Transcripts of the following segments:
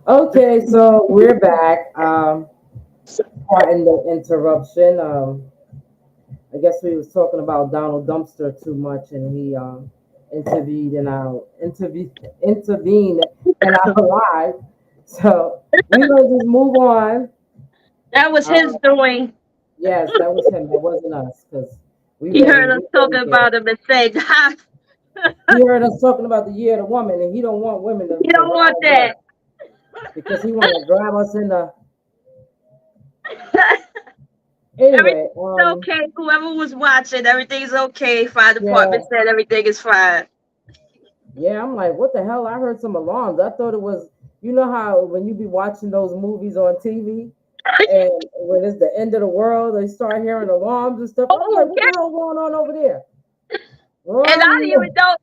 Okay, so we're back. Pardon the interruption. I guess we was talking about Donald Dumpster too much, and he intervened in our life. So we will just move on. That was Uh, his doing. yes, that was him. That wasn't us, because we He ready. heard us We talking didn't care. about him and said, "Ha, He heard us talking about the year of the woman, and he don't want women you to don't want rise that." up because he want to grab us in the. Anyway, Everything's okay. Whoever was watching, everything's okay. Fire yeah. department said everything is fine. Yeah, I'm like, what the hell? I heard some alarms. I thought it was, you know how when you be watching those movies on TV and when it's the end of the world, they start hearing alarms and stuff. I was like, Oh what the yeah, hell going on over there? and I didn't even Run. know.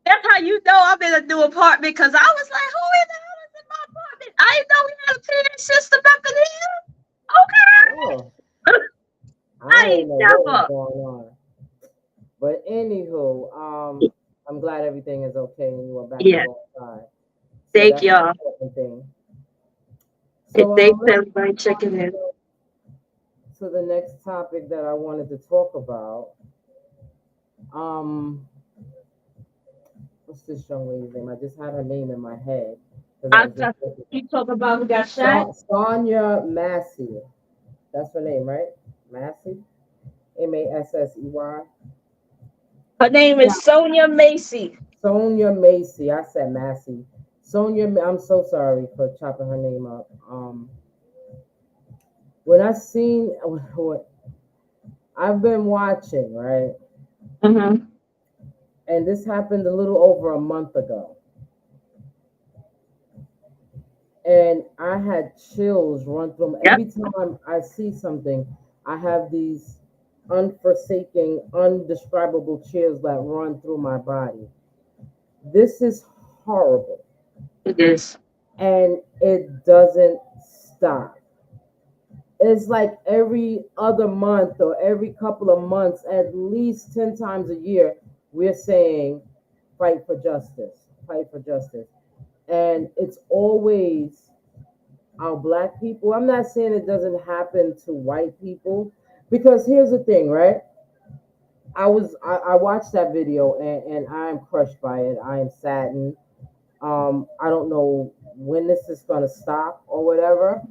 That's how you know I'm in a new apartment because I was like, "Who in the hell is in my apartment?" I didn't know we had a PA system up in here. Oh, Okay, I I didn't ain't know what was never. going on. But anywho, I'm glad everything is okay and you are back Yeah, alongside. So thank that's the y'all. important thing. And So thanks let's everybody checking in. go to the next topic that I wanted to talk about. Um, what's this young lady's name? I just had her name in my head because I I was just thought looking at you talk about who got shot. Sonia Massey. That's her name, right? Massey, Massey. Her name Yeah, is Sonia Macy. Sonia Macy. I said Massey. I'm so sorry for chopping her name up. When I seen what I've been watching, right, Mm-hmm. and this happened a little over a month ago, and I had chills run through me. Yep. Every time I see something, I have these unforsaking, undescribable chills that run through my body. This is horrible, It is. and it doesn't stop. It's like every other month or every couple of months, at least 10 times a year, we're saying, fight for justice, fight for justice. And it's always our black people. I'm not saying it doesn't happen to white people, because here's the thing, right? I watched that video, and I'm crushed by it. I am saddened. I don't know when this is gonna stop or whatever.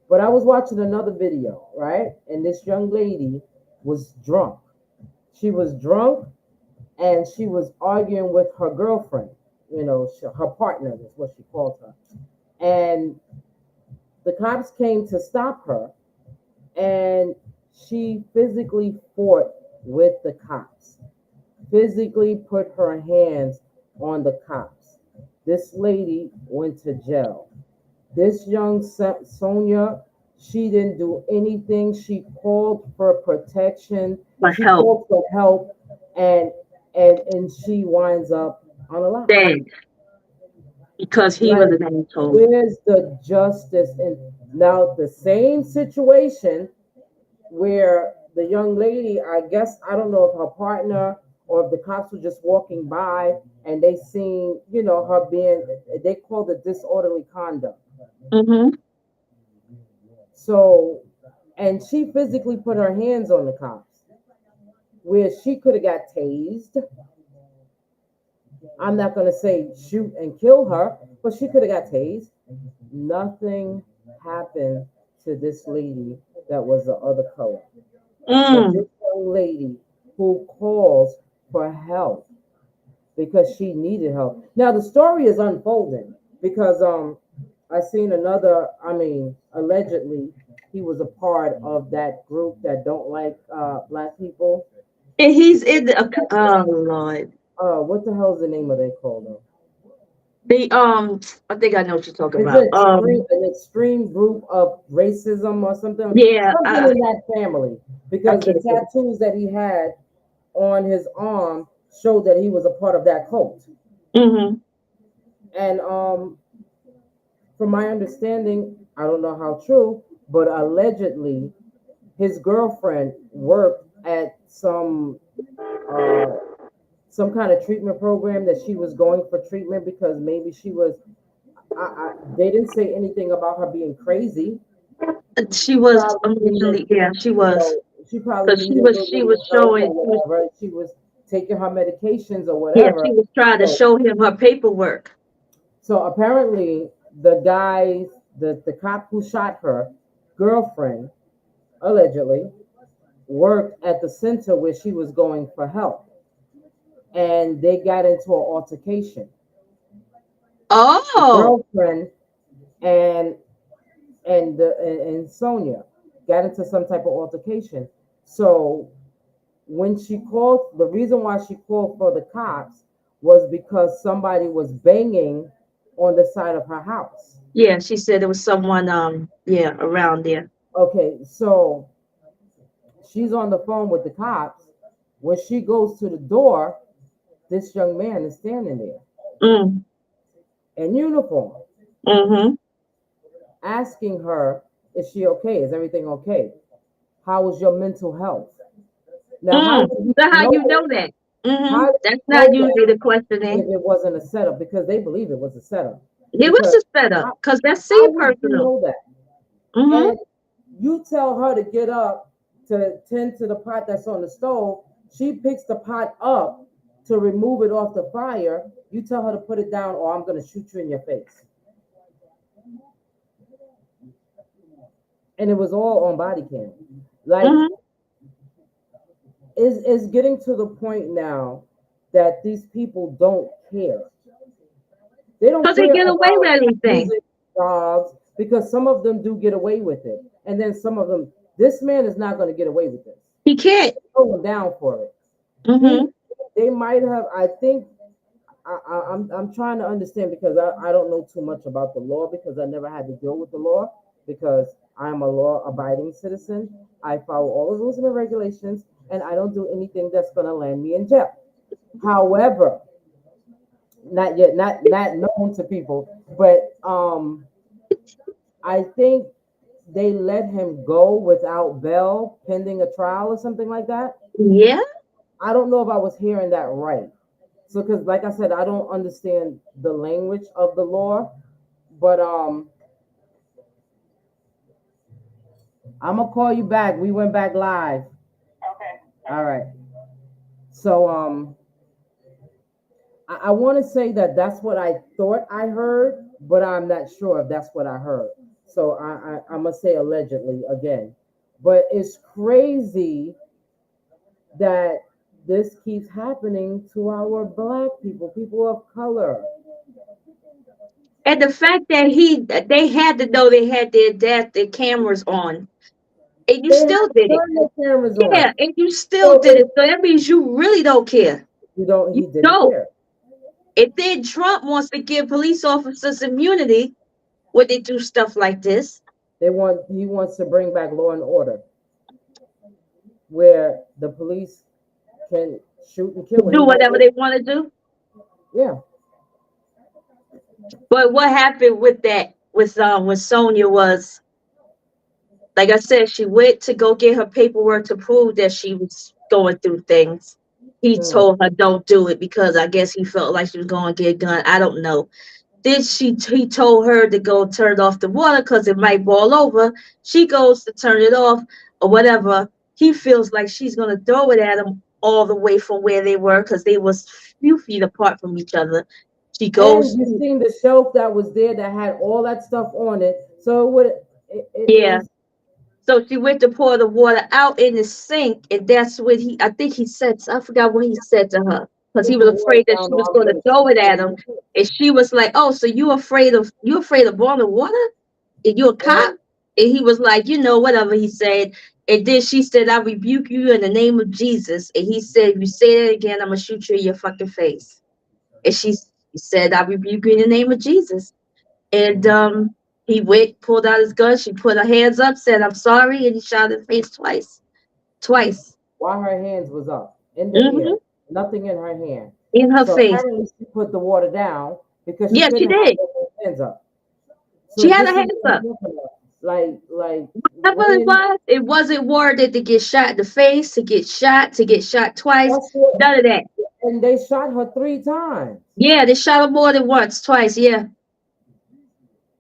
But I was watching another video, right? And this young lady was drunk. She was drunk and she was arguing with her girlfriend, her partner is what she called her. And the cops came to stop her, and she physically fought with the cops, physically put her hands on the cops. This lady went to jail. This young Sonia, she didn't do anything. She called for protection. For She help. called for help, and and she winds up unalive. Dead. Because he was Like, an asshole. where's the justice? And now the same situation where the young lady, I guess, I don't know if her partner or if the cops were just walking by and they seen, her being, they called it disorderly conduct. Mm-hmm. So, and she physically put her hands on the cops, where she could have got tased. I'm not going to say shoot and kill her, but she could have got tased. Nothing happened to this lady that was the other color. But Mm. this young lady who calls for help because she needed help. Now the story is unfolding because I seen another. I mean, allegedly he was a part of that group that don't like black people. And he's in the oh Lord. What the hell is the name of they call them? The I think I know what you're talking It's about. an extreme group of racism or something, Yeah, something in that family. I Because the can't think. tattoos that he had on his arm showed that he was a part of that cult. Mm-hmm. And from my understanding, I don't know how true, but allegedly his girlfriend worked at uh, some kind of treatment program that she was going for treatment because maybe she was They didn't say anything about her being crazy. She She was probably needed, originally, yeah, she you was. know, she probably Because needed a little she bit was of help showing, or whatever. She was taking her medications or yeah, whatever. she was trying to So, show him her paperwork. so apparently, the guys, the cop who shot her girlfriend, allegedly, worked at the center where she was going for help, and they got into an altercation. The Oh, girlfriend and and Sonia got into some type of altercation. So when she called, the reason why she called for the cops was because somebody was banging on the side of her house. yeah, she said there was someone, yeah, around there. Okay, so she's on the phone with the cops. When she goes to the door, this young man is standing there Mm, in uniform, mm-hmm, asking her, "Is she okay? Is everything okay? How is your mental health?" Now, how mm. would you So how you know? know that? Mm-hmm. How do That's you not know that usually the questioning. if it wasn't a setup? Because they believe it was a setup. It was Because a setup, how, because that how seemed would you personal. know that? Mm-hmm. And you tell her to get up to tend to the pot that's on the stove. She picks the pot up to remove it off the fire. You tell her to put it down, or I'm going to shoot you in your face. And it was all on body cam. Like, Mm-hmm. is getting to the point now that these people don't care. They don't Because they care get away about with anything. losing jobs because some of them do get away with it, and then some of them. This man is not going to get away with this. He can't. Going down for it. Mm-hmm. He, they might have. I think I'm trying to understand because I don't know too much about the law because I never had to deal with the law because I'm a law abiding citizen. I follow all the rules and the regulations, and I don't do anything that's going to land me in jail. However, not yet, not known to people, but I think they let him go without bail pending a trial or something like that. Yeah. I don't know if I was hearing that right. So, because like I said, I don't understand the language of the law, but I'm gonna call you back. We went back live. Okay. All right. So I want to say that that's what I thought I heard, but I'm not sure if that's what I heard. So I'm gonna say allegedly again, but it's crazy that this keeps happening to our black people, people of color. And the fact that they had to know they had their cameras on, and you They have still to did it. turn their cameras Yeah, on. and you still So did it. So that means you really don't care. you don't, You he didn't don't. care. And then Trump wants to give police officers immunity when they do stuff like this. He wants to bring back law and order where the police can shoot and kill Do anybody. whatever they want to do. Yeah. But what happened with that with Sonia was, like I said, she went to go get her paperwork to prove that she was going through things. He Mm. told her don't do it because I guess he felt like she was going to get a gun. I don't know. Then he told her to go turn off the water because it might boil over. She goes to turn it off or whatever. He feels like she's gonna throw it at him all the way from where they were because they was few feet apart from each other. She And goes, you seen the shelf that was there that had all that stuff on it. So it yeah. was So she went to pour the water out in the sink, and that's what I think he said. I forgot what he said to her because he put was the water afraid that down she or was I'm going to gonna throw shoot it you at in him, the face. and she was like, "Oh, so you afraid of boiling water? And you a cop?" And And he was like, whatever he said. And then she said, "I rebuke you in the name of Jesus." And he said, "If you say that again, I'm gonna shoot you in your fucking face." And she said, "I rebuke you in the name of Jesus." And he went, pulled out his gun. She put her hands up, said, "I'm sorry," and he shot her in the face twice. Twice. while her hands was up in the Hmm. air, nothing in her hand. In her So face. apparently she put the water down because she Yeah, she couldn't have did. both her hands up. She So had her this is hands what I'm up. talking about. Like Whatever it when was, it wasn't worded to get shot in the face, to get shot twice. that's what None of that. and they shot her 3 times. Yeah, they shot her more than once, twice. Yeah.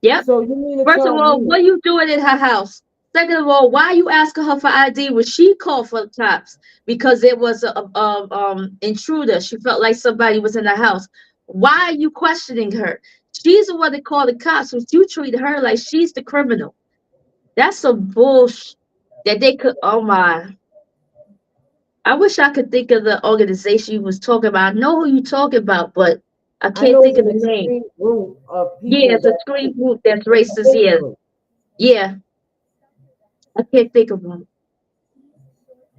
Yep. So you mean to First of tell all, me? what are you doing in her house? Second of all, why are you asking her for ID when she called for the cops because it was a intruder? She felt like somebody was in the house. Why are you questioning her? She's the one that called the cops, but you treat her like she's the criminal. That's some bullshit that they could. Oh my! I wish I could think of the organization you was talking about. I know who you talking about, but I I can't know think it's of an the name. extreme group of Yeah, people it's a that screen group that's it's a racist. hate Yeah, group. yeah. I can't think of them,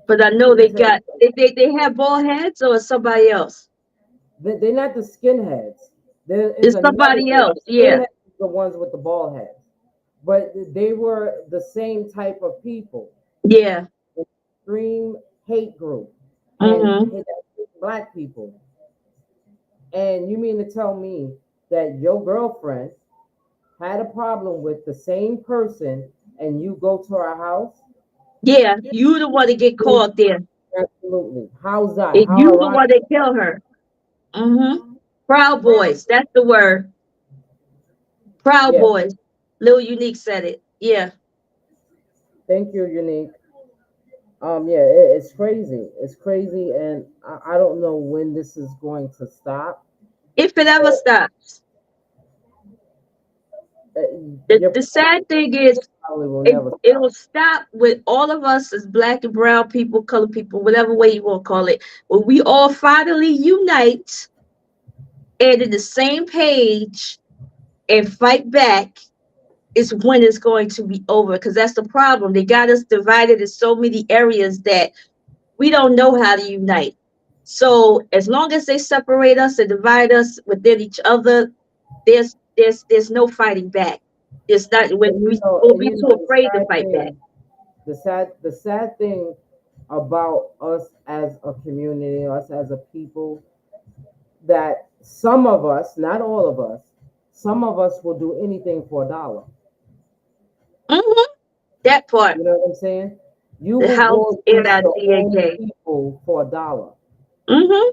but I know they It's got they have bald heads or somebody else. they're not the skinheads. There is It's another somebody group. else. The Yeah, skinheads are the ones with the bald heads, but they were the same type of people. yeah. Extreme hate group, and Mm-hmm. hate black people. And you mean to tell me that your girlfriend had a problem with the same person, and you go to her house? Yeah, you the one to get caught there. Absolutely. How's that? And How you the ironic? one that kill her. Mm-hmm. Proud Boys. That's the word. Proud Yeah. Boys. Lil Unique said it. Yeah. Thank you, Unique. Yeah, it's crazy. It's crazy, and I don't know when this is going to stop. If it ever stops. Uh, The, you the sad thing is probably will it never it'll stop. stop with all of us as black and brown people, colored people, whatever way you want to call it. When we all finally unite and in the same page and fight back is when it's going to be over. Because that's the problem. They got us divided in so many areas that we don't know how to unite. So as long as they separate us and divide us within each other, there's no fighting back. It's not when we'll be too The afraid to sad fight back. thing, the sad thing about us as a community, us as a people, that some of us, not all of us, some of us will do anything for a dollar. Hmm. That part, You know what I'm saying? You the will house go against your own NIKKI. people for a dollar. Hmm.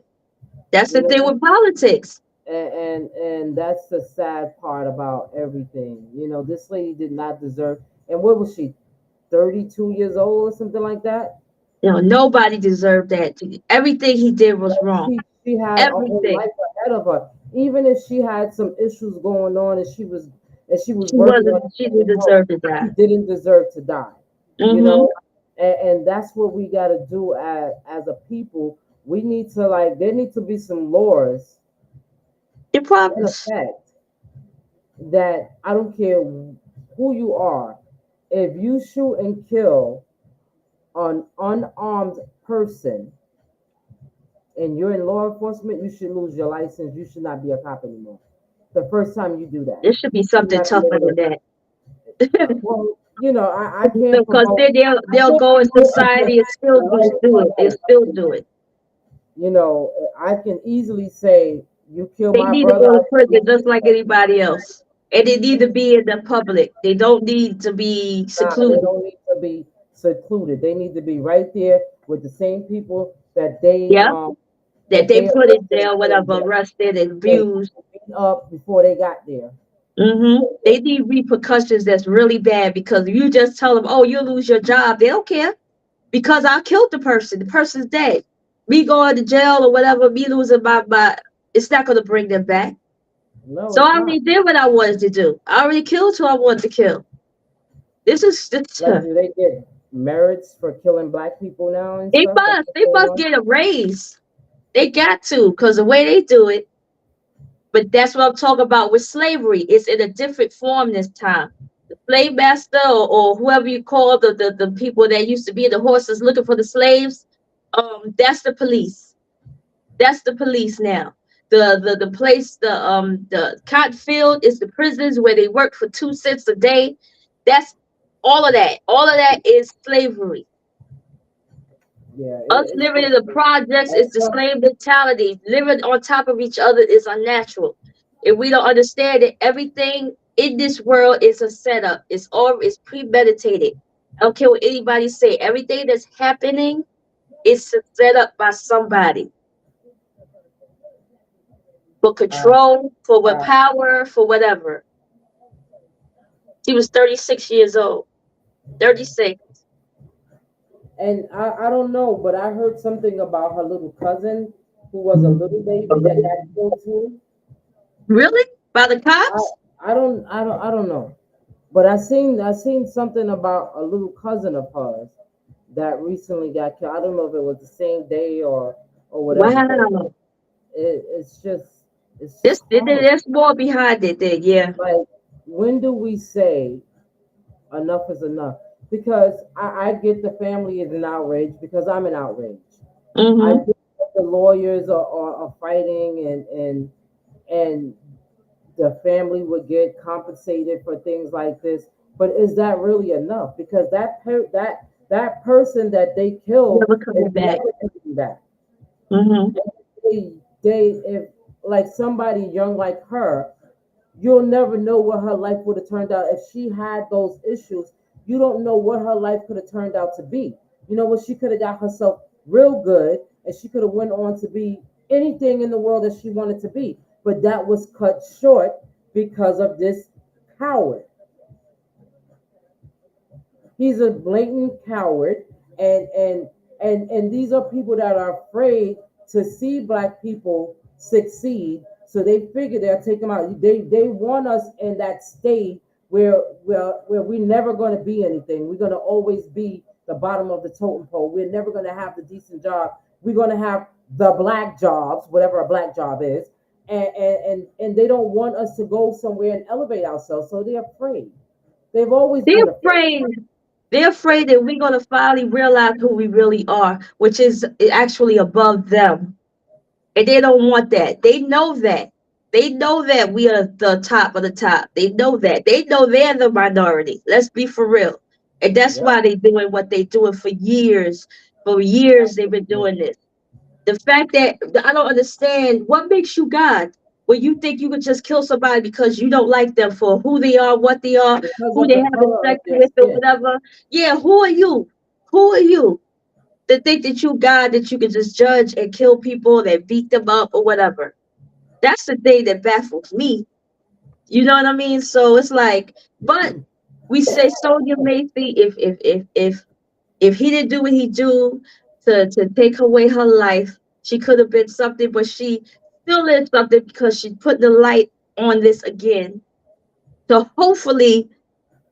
That's You the thing know, with politics. and that's the sad part about everything. This lady did not deserve. And what was she? 32 years old or something like that. Nobody deserved that. Everything he did was wrong. She had a whole Everything. life ahead of her. Even if she had some issues going on, and she was She working on wasn't. She her didn't mental health, deserve to she die. didn't deserve to die. You Hmm. know, and that's what we got to do as a people. We need to, like, there need to be some laws It in probably. effect that I don't care who you are, if you shoot and kill an unarmed person and you're in law enforcement, you should lose your license. You should not be a cop anymore. The first time you do that, There should be you should something not be tougher able than to. that. Well, I can't Because promote. they'll go in society and still just do it. They still do it. I can easily say, you kill They my need to brother, go I to kill prison just like anybody else. And they need to be in the public. They don't need to be they secluded. don't need to be secluded. They need to be right there with the same people that they Yeah. That they put in arrested there, whatever, arrested and they abused. beat up before they got there. They need repercussions that's really bad because if you just tell them, oh, you'll lose your job, they don't care because I killed the person. The person's dead. Me going to jail or whatever, me losing my it's not going to bring them back. No, So it's I not. already did what I wanted to do. I already killed who I wanted to kill. This Like, do they get merits for killing black people now and they stuff? Like, must what's they going must on? get a raise. They got to because the way they do it. But that's what I'm talking about with slavery. It's in a different form this time. The slave master or whoever you call the people that used to be the horses looking for the slaves, that's the police. That's the police now. The place the cotton field is the prisons where they work for 2 cents a day. That's all of that. All of that is slavery. Yeah, Us it's living in the crazy. projects is the Also, slave mentality. Living on top of each other is unnatural. If we don't understand that everything in this world is a setup, it's premeditated. I don't care what anybody say. Everything that's happening is set up by somebody for uh, control, for what uh, power, for whatever. She was 36 years old. 36. And I don't know, but I heard something about her little cousin who was a little baby that got killed too. Really? By the I cops? I don't know. But I seen something about a little cousin of hers that recently got killed. I don't know if it was the same day or whatever, but Wow. it's just This, horrible. there's more behind it there, yeah. Like, when do we say enough is enough? Because I get the family is an outrage because I'm an outrage. I Mm-hmm. get that the lawyers are fighting and the family would get compensated for things like this. But is that really enough? Because that person that they killed Never is coming back. never coming back. Mm-hmm. They if like somebody young like her, you'll never know what her life would have turned out if she had those issues. You don't know what her life could have turned out to be. You know what? She could have got herself real good, and she could have went on to be anything in the world that she wanted to be. But that was cut short because of this coward. He's a blatant coward, and these are people that are afraid to see black people succeed. So they figure they'll take them out. They want us in that state where we're never going to be anything. We're going to always be the bottom of the totem pole. We're never going to have the decent job. We're going to have the black jobs, whatever a black job is, and they don't want us to go somewhere and elevate ourselves. So they're afraid. They've always They're been afraid. afraid. They're afraid that we're gonna finally realize who we really are, which is actually above them. And they don't want that. They know that. They know that we are the top of the top. They know that. They know they're the minority. Let's be for real. And that's Yep. why they're doing what they're doing for years. For years they've been Absolutely. doing this. The fact that I don't understand what makes you God when you think you could just kill somebody because you don't like them for who they are, what they are, Because who of they the having color of sex their with, or skin. whatever. Yeah, who are you? Who are you to think that you God that you can just judge and kill people that beat them up or whatever? That's the thing that baffles me. You know what I mean? So it's like, but we say Sonia Macy, if he didn't do what he do to take away her life, she could have been something, but she still is something because she put the light on this again. So hopefully,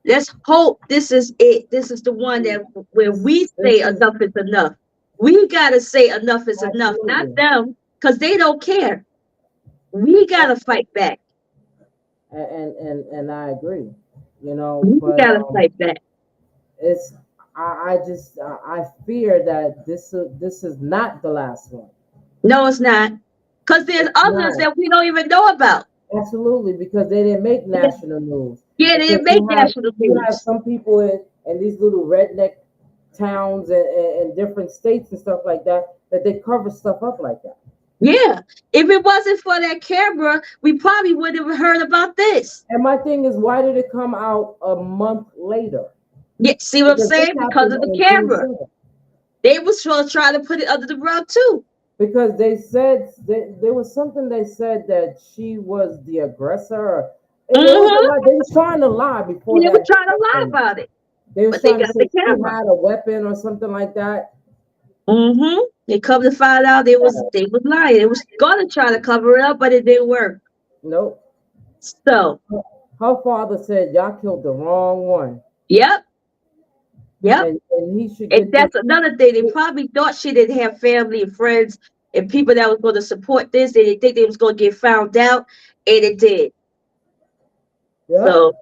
let's hope this is it. This is the one that where we This say is enough is enough. We gotta say enough is enough, not absolutely, them, because they don't care. We gotta fight back. and I agree, We but gotta fight back. it's I fear that this is not the last one. No, it's not. Because there's It's others not. that we don't even know about. Absolutely, because they didn't make Yeah, national news. yeah, they Because didn't make national you have news. some people in these little redneck towns and different states and stuff like that they cover stuff up like that. Yeah. If it wasn't for that camera, we probably wouldn't have heard about this. And my thing is, why did it come out a month later? Yeah, see what I'm Because this saying? Because happened of the on June camera. 7th. They was trying to put it under the rug too. Because they said there was something they said that she was the aggressor. And there was a Mm-hmm. lot. They was trying to lie before They were that trying to lie happened. about it. They was But they trying to got the say she camera. had a weapon or something like that. Mm-hmm. They come to find out they was lying. They was gonna try to cover it up, but it didn't work. Nope. So Her father said y'all killed the wrong one, yep, yep. and he should And get this. that's another thing. They probably thought she didn't have family and friends and people that was going to support this. They didn't think they was going to get found out, and it did. Yep, So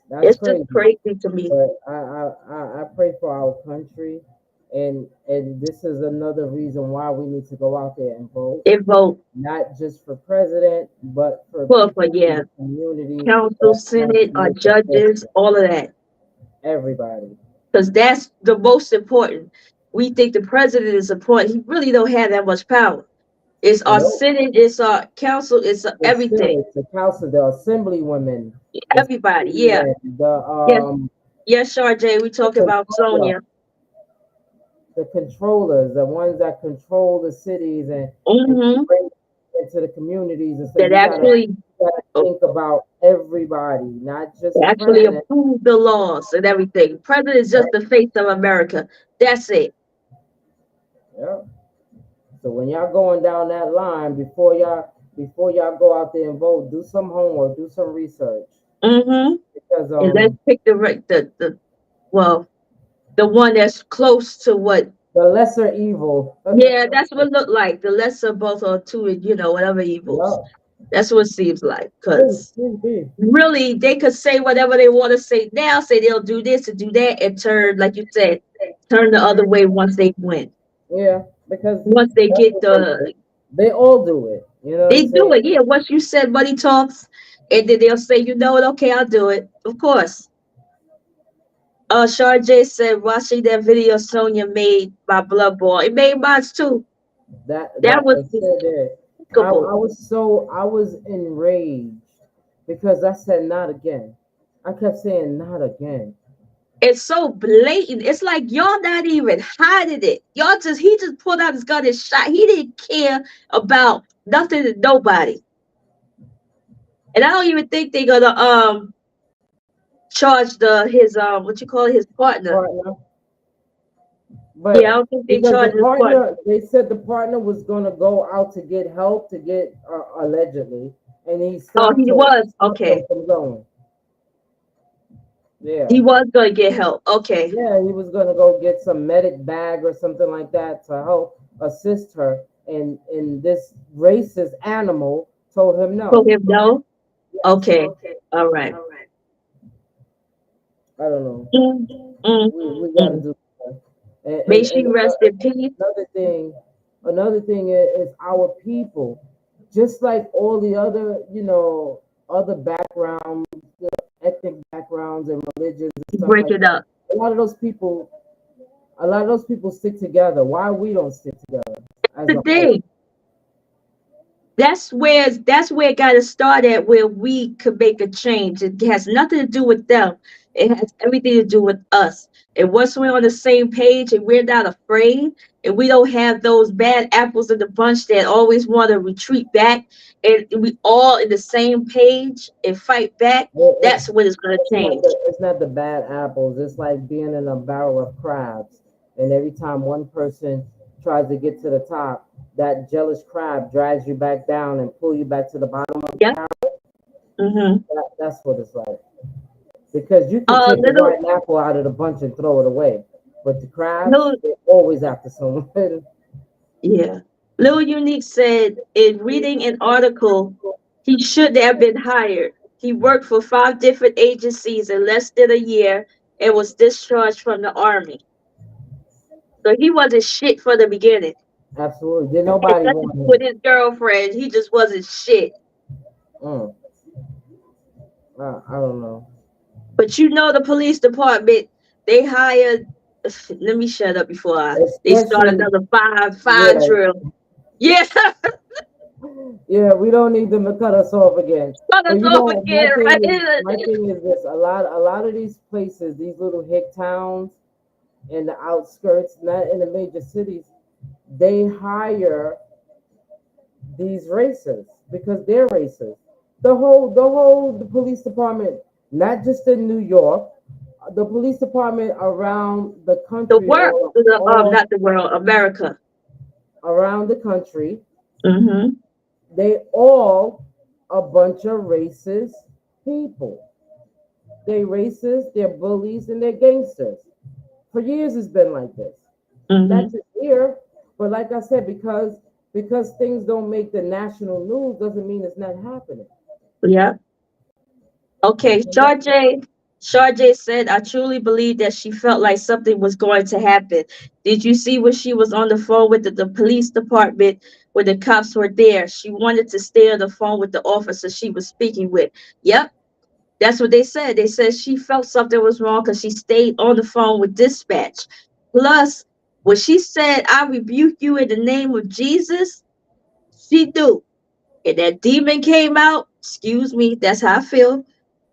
that's it's just crazy. crazy to me. But I pray for our country, and this is another reason why we need to go out there and vote, They vote not just for president, but for for people in yeah, the community council, that want senate, to or make a judges, difference. all of that, Everybody, because that's the most important. We think the president is important. He really don't have that much power. It's our nope. senate, it's our council, it's The everything. Senate, the Council, the Assemblywomen, the Everybody, yeah, Assemblymen, yes, yes, Sharjay. We the talking about controller, Sonia. the controllers, the ones that control the cities and Mm-hmm. bring it to the communities and say That we gotta actually Oh, think about everybody, not just they the actually president. approve the laws and everything. President is just Right? the face of America. That's it. Yeah. So when y'all going down that line, before y'all go out there and vote, do some homework, do some research, Mm-hmm. because And let's pick the well, the one that's close to what. the lesser evil. Yeah, that's what it look like. The lesser both or two, whatever evils. Yeah. That's what it seems like. Please, Cause please be. really, they could say whatever they want to say now. Say they'll do this and do that, and turn, like you said, turn the other way once they win. Yeah, because Once they that's get what they do. They all do it. You know what I'm they do saying? it. Yeah, once you said money talks, and then they'll say, you know what? Okay, I'll do it. Of course. Sharjay said watching that video Sonya made my blood boil. It made mine too. That That was I said that. despicable. I was enraged because I said not again. I kept saying not again. It's so blatant. It's like y'all not even hiding it. Y'all just he just pulled out his gun and shot. He didn't care about nothing and nobody. And I don't even think they're gonna charge the his what you call it, his partner. Partner. Yeah, I But don't think they because the charge his partner. partner, they said the partner was gonna go out to get help to get allegedly, and Oh, he he was stopped them okay. from going. He Yeah. was gonna get help. Okay. Yeah, he was gonna go get some medic bag or something like that to help assist her, and this racist animal told him Told no. him no. Yes, Okay. All right. I don't know. Mm, mm, We got to mm. do that. And, May and she and rest in peace. another thing, is our people, just like all the other, other backgrounds, ethnic backgrounds and religions and stuff Break like it that. up. A lot of those people, a lot of those people stick together. Why we don't stick together as a whole? Today, that's where it got to start at, where we could make a change. It has nothing to do with them. It has everything to do with us. And once we're on the same page and we're not afraid, and we don't have those bad apples in the bunch that always want to retreat back, and we all in the same page and fight back, It, that's it, when it's going to change. it's not the bad apples. It's like being in a barrel of crabs, and every time one person tries to get to the top, that jealous crab drags you back down and pull you back to the bottom of the Yeah. barrel. Mm-hmm. That's what it's like. Because you can take the Little, rotten apple out of the bunch and throw it away, but the crabs, little, they're always after someone. yeah. Little Unique said in reading an article, he should have been hired. He worked for 5 different agencies in less than a year and was discharged from the army. So he wasn't shit from the beginning. Absolutely. Did It's nobody nothing to want do with him? his girlfriend. He just wasn't shit. Mm, I don't know. But the police department, they hired. Let me shut up before they start Especially, another fire yeah, drill. Yeah, yeah. We don't need them to cut us off again. start But us off again, right? my thing is this: a lot of these places, these little hick towns in the outskirts, not in the major cities, they hire these racers because they're racist. The police department, not just in New York, the police department around the The country, world, not the world, America. around the country, Mm-hmm. they all a bunch of racist people. They racist, they're bullies, and they're gangsters. For years, it's been like this. Not Mm-hmm. just here, but like I said, because things don't make the national news doesn't mean it's not happening. Yeah. Okay. Sharjay said, I truly believe that she felt like something was going to happen. Did you see when she was on the phone with the police department when the cops were there? She wanted to stay on the phone with the officer she was speaking with. Yep. That's what they said. They said she felt something was wrong because she stayed on the phone with dispatch. Plus, when she said, I rebuke you in the name of Jesus, she knew. And that demon came out. Excuse me, that's how I feel.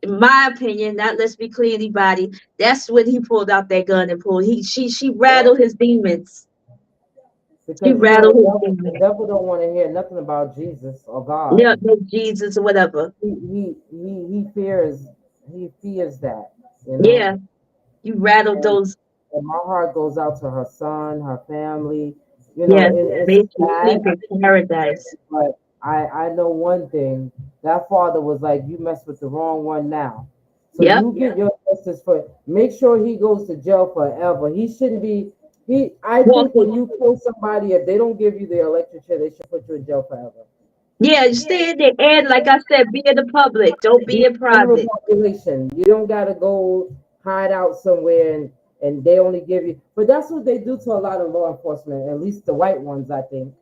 In my opinion, not let's be clear anybody. That's when he pulled out that gun and pulled. She rattled his demons. She because rattled his the demons. devil don't want to hear nothing about Jesus or God. Yeah, no Jesus or whatever. He fears that, you know. Yeah, you rattled And, those. and my heart goes out to her son, her family. Yeah, It's made you sad, sleep in paradise. but I know one thing. That father was like, you messed with the wrong one now. So Yep. you get your justice for. Make sure he goes to jail forever. He shouldn't be. I think Walking. when you kill somebody, if they don't give you the electric chair, they should put you in jail forever. Yeah, you stay in there, and like I said, be in the public. Don't be Be in general private. population. You don't gotta go hide out somewhere and they only give you. But that's what they do to a lot of law enforcement. At least the white ones, I think.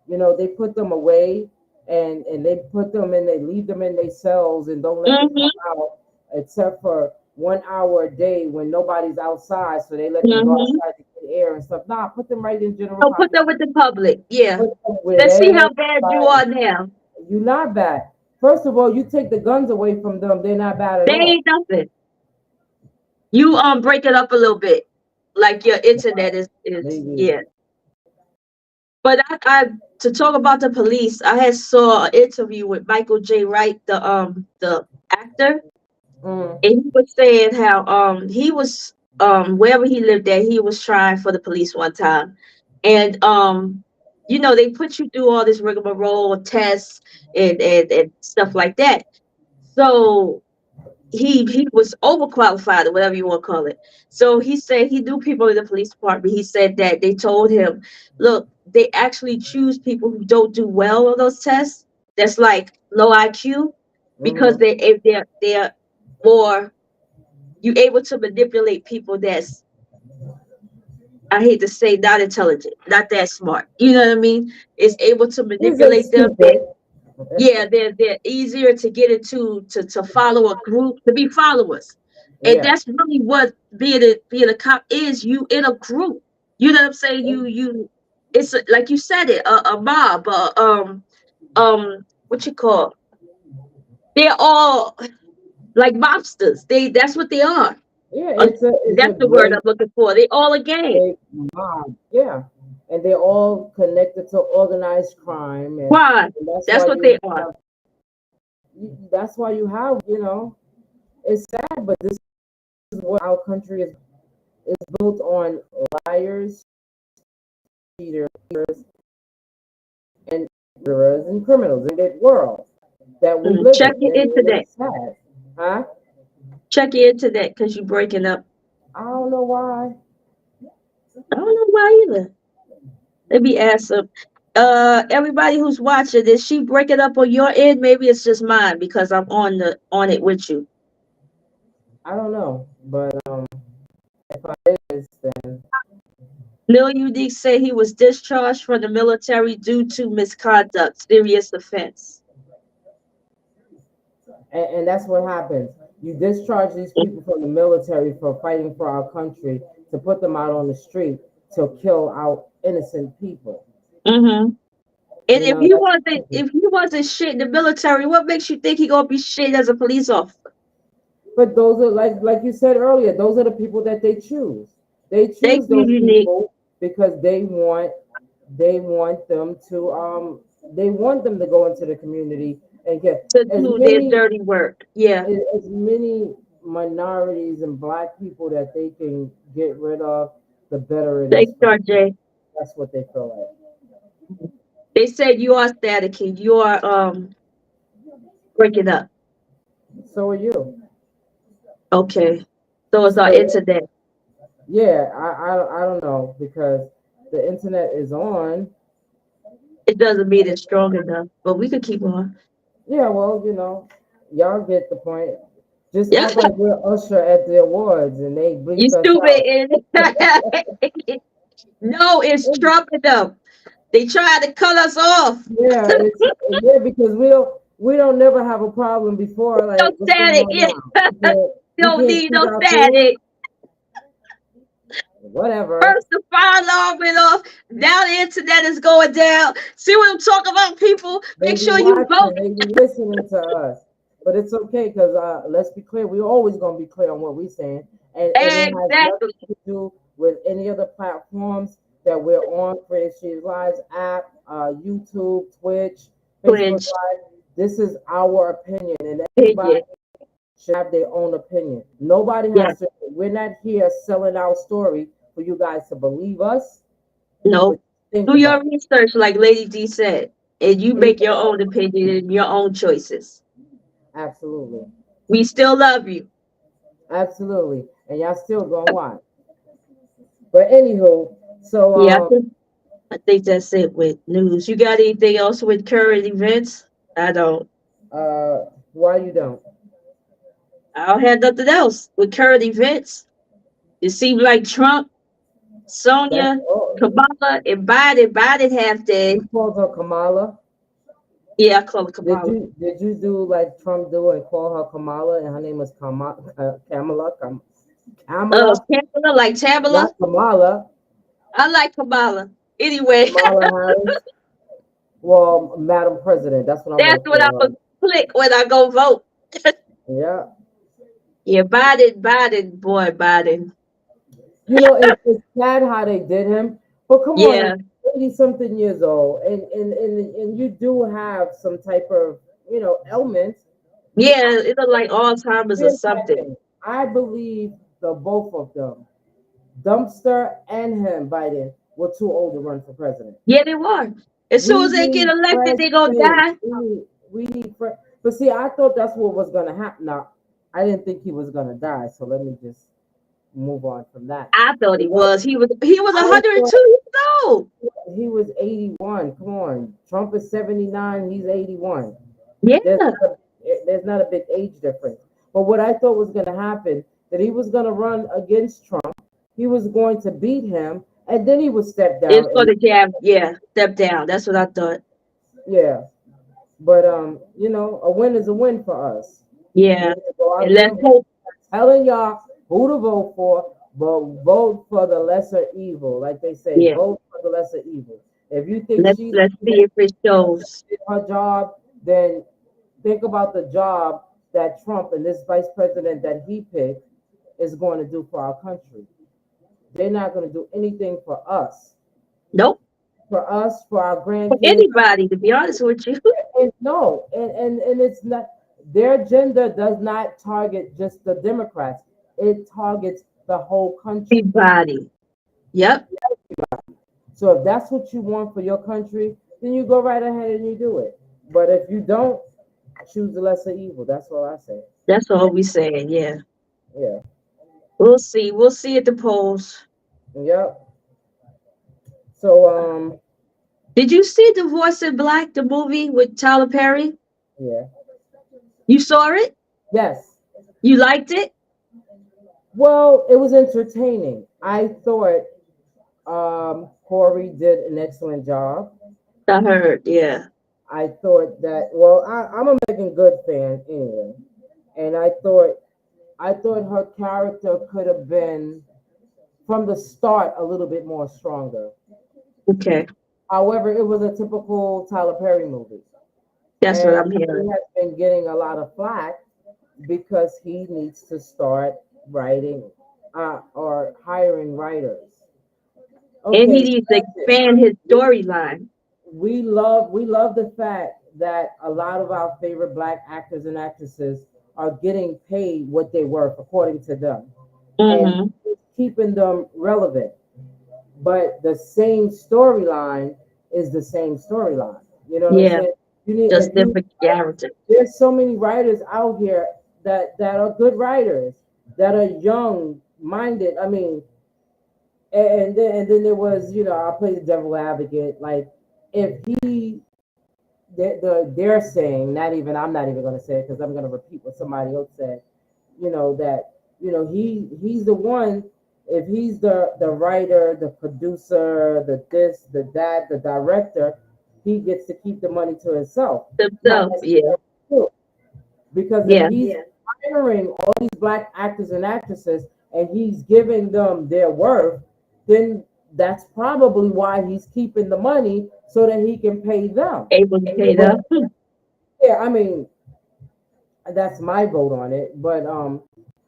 They put them away and they put them and they leave them in their cells and don't let them come Mm-hmm. out except for 1 hour a day when nobody's outside. So they let them go Mm-hmm. outside to get air and stuff. Nah, put them right in general So put them with population. the public. Yeah. Put them where Let's see they how bad you ain't. are now. You're not bad. First of all, you take the guns away from them, they're not bad at They all. ain't nothing. You break it up a little bit. Like your internet is Maybe. yeah. But I to talk about the police, I had saw an interview with Michael J. Wright, the actor, Mm, and he was saying how he was wherever he lived at, he was trying for the police one time. And they put you through all this rigmarole tests and stuff like that. So he was overqualified or whatever you want to call it. So he said he knew people in the police department. He said that they told him, look, they actually choose people who don't do well on those tests. That's like low IQ because mm-hmm. if they're more you able to manipulate people that's I hate to say not intelligent, not that smart. You know what I mean? Is able to This ain't manipulate them. stupid. Yeah, they're easier to get into to follow a group, to be followers. And Yeah. that's really what being a cop is. You in a group. You know what I'm saying? It's like you said it, a mob, what you call? They're all like mobsters. That's what they are. Yeah, Uh, it's a that's the word great I'm looking for. They all a gang. big mob. Yeah. And they're all connected to organized crime Why? and that's That's why what they are. you have, it's sad, but this is what our country is built on liars, cheaters, and murderers and criminals in that world that we live Check in. your And internet. it's sad. Huh? Check your internet because you're breaking up. I don't know why. I don't know why either. Let me ask them. Everybody who's watching, is she breaking up on your end? Maybe it's just mine because I'm on it with you. I don't know. But if I is, then Lil Unique say he was discharged from the military due to misconduct, serious offense. and that's what happens. You discharge these people from the military for fighting for our country to put them out on the street to kill our innocent people. Mm-hmm. And You know, that's if he wasn't shit in the military, what makes you think he gonna be shit as a police officer? but those are like you said earlier, those are the people that they choose. They Thank choose you, those Unique, people because they want them to go into the community and get to do their dirty work. Yeah, as many minorities and black people that they can get rid of, the better it is thanks, for them. RJ. That's what they feel They said you are static. You are breaking up. like. So are you. Okay. So it's our So internet. yeah, I don't know because the internet is on. It doesn't mean it's strong enough, but we could keep on. Yeah, well, y'all get the point. Just Yeah, act like we're Usher at the awards and they you bleep us stupid. out. No, it's Trump and them. They tried to cut us off. Yeah, yeah because we don't never have a problem before. No Like, what's going static. on Yeah. now? You We don't can't need speak no our truth. static. Whatever. First the fire alarm went off. Now the internet is going down. See what I'm talking about, people? They Make be sure you watching. vote. They be listening to us. But it's okay because let's be clear. We're always gonna be clear on what we're saying, and it has Exactly. nothing to do with any other platforms. that we're on Creative Street Lives app, YouTube, Twitch, Facebook Twitch, Live. This is our opinion, and everybody opinion. should have their own opinion. Nobody Yeah, has to. We're not here selling our story for you guys to believe us, but no. think Do about your research, like Lady D said, and you it. make your own opinion and your own choices. Absolutely, We still love you. absolutely, and y'all still gonna watch. But anywho, so Yeah, I think that's it with news. You got anything else with current events? I don't. why you don't? I don't have nothing else with current events. It seems like Trump, That's Sonia, oh, Kamala, and Biden. Biden half dead. you called her Kamala. Yeah, I call it Did Kamala. you did you do like Trump do and call her Kamala and her name is Kamala, Tamala, like Tamala. not Kamala, I like Kamala. Anyway, Kamala Harris. Well, Madam President, that's what I'm that's gonna what I'm call gonna click when I go vote. her. Yeah. Yeah, Biden, boy, Biden. It's sad how they did him, but come on, Yeah, he's 80 something years old, and you do have some type of ailments. yeah, it look like Alzheimer's or Here's my something. thing. I believe the both of them, Dumpster and him, Biden, were too old to run for president. Yeah, they were. As soon We as they get need elected, fresh they gonna face. die. We need fresh. But see, I thought that's what was gonna happen. Now, I didn't think he was gonna die, so let me just move on from that. I thought he But was. He was I 102 thought years old. he was 81. Come on, Trump is 79. He's 81. Yeah, There's not a, there's not a big age difference. But what I thought was gonna happen that he was gonna run against Trump. He was going to beat him, and then he would step it's down and gonna jab. Yeah, step down. That's what I thought. yeah. But a win is a win for us. We Yeah, need to go and out there let's and vote. hope. I'm telling y'all who to vote for, but vote for the lesser evil. Like they say, Yeah, vote for the lesser evil. If you think let's she's let's see if it shows. her job, then think about the job that Trump and this vice president that he picked is going to do for our country. They're not going to do anything Nope, for our for grandkids. anybody. To be honest with you, And no, and it's not their agenda does not target just the Democrats. It targets the whole country. everybody. Yep, So if that's what you want for your country, then you go right ahead and you do it. But if you don't, choose the lesser evil. That's all I say. that's all we saying. Yeah, Yeah. we'll see. We'll see at the polls. Yep. So Did you see Divorce in Black, the movie with Tyler Perry? yeah. You saw it? Yes. You liked it? Well, it was entertaining. I thought Corey did an excellent job. I heard. Yeah. I thought that well, I'm a Megan Good fan anyway, and I thought her character could have been from the start a little bit more stronger. Okay. However, it was a typical Tyler Perry movie, That's what and I'm he hearing. has been getting a lot of flack because he needs to start writing or hiring writers. And he Okay, needs to expand his storyline. we love the fact that a lot of our favorite black actors and actresses are getting paid what they worth according to them and Mm-hmm. keeping them relevant, but the same storyline is the same storyline. You know what I'm Yeah. saying? You need Just if you different character. there's so many writers out here that are good writers that are young minded. I mean, and then there was, I'll play the devil advocate. Like, if he, they're saying, not even, I'm not even going to say it because I'm going to repeat what somebody else said, that, he's the one, if he's the writer, the producer, the this, the that, the director, he gets to keep the money to himself. Not Himself. Yeah. necessarily true. Because if Yeah. he's hiring all these black actors and actresses and he's giving them their worth, then that's probably why he's keeping the money so that he can pay them. Able to pay But them. yeah, I mean, that's my vote on it. But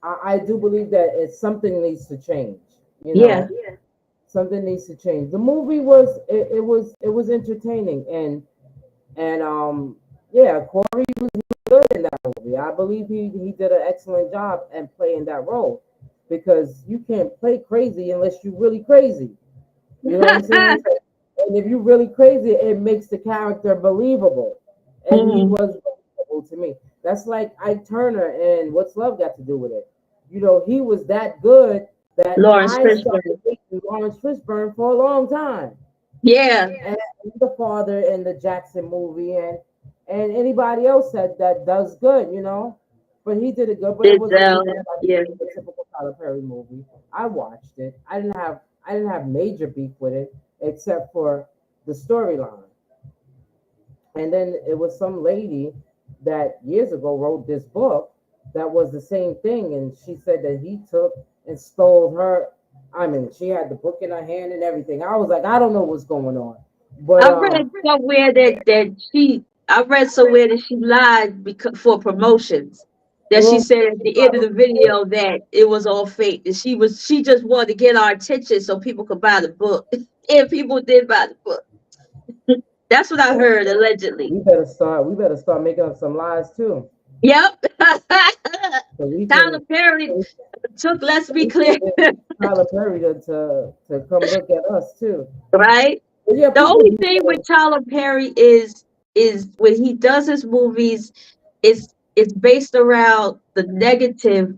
I do believe that it's something needs to change. You Yeah. know, something needs to change. The movie was it was entertaining, and yeah, Corey was good in that movie. I believe he did an excellent job in playing that role, because you can't play crazy unless you're really crazy. You know what I'm saying? And if you're really crazy, it makes the character believable. And he Mhm. was believable to me. That's like Ike Turner and What's Love Got to Do with it? You know, he was that good that Lawrence I started Fishburne. hating Lawrence Fishburne for a long time. Yeah, And the father in the Jackson movie, and anybody else that does good, you know. But he did it good, but it was like Yeah. a typical Tyler Perry movie. I watched it. I didn't have major beef with it except for the storyline. And then it was some lady that years ago wrote this book that was the same thing, and she said that he took and stole her. I mean, she had the book in her hand and everything. I was like, I don't know what's going on, but I read somewhere I read somewhere that she lied because for promotions. That she well, said at the end of the video that it was all fake. That she just wanted to get our attention so people could buy the book. And people did buy the book. That's what I heard allegedly. we better start making up some lies too. Yep. So we Tyler can Perry so took, let's be we can clear, get Tyler Perry to come look at us too. right? But yeah, The people only do thing with say, Tyler Perry is when he does his movies, it's based around the negative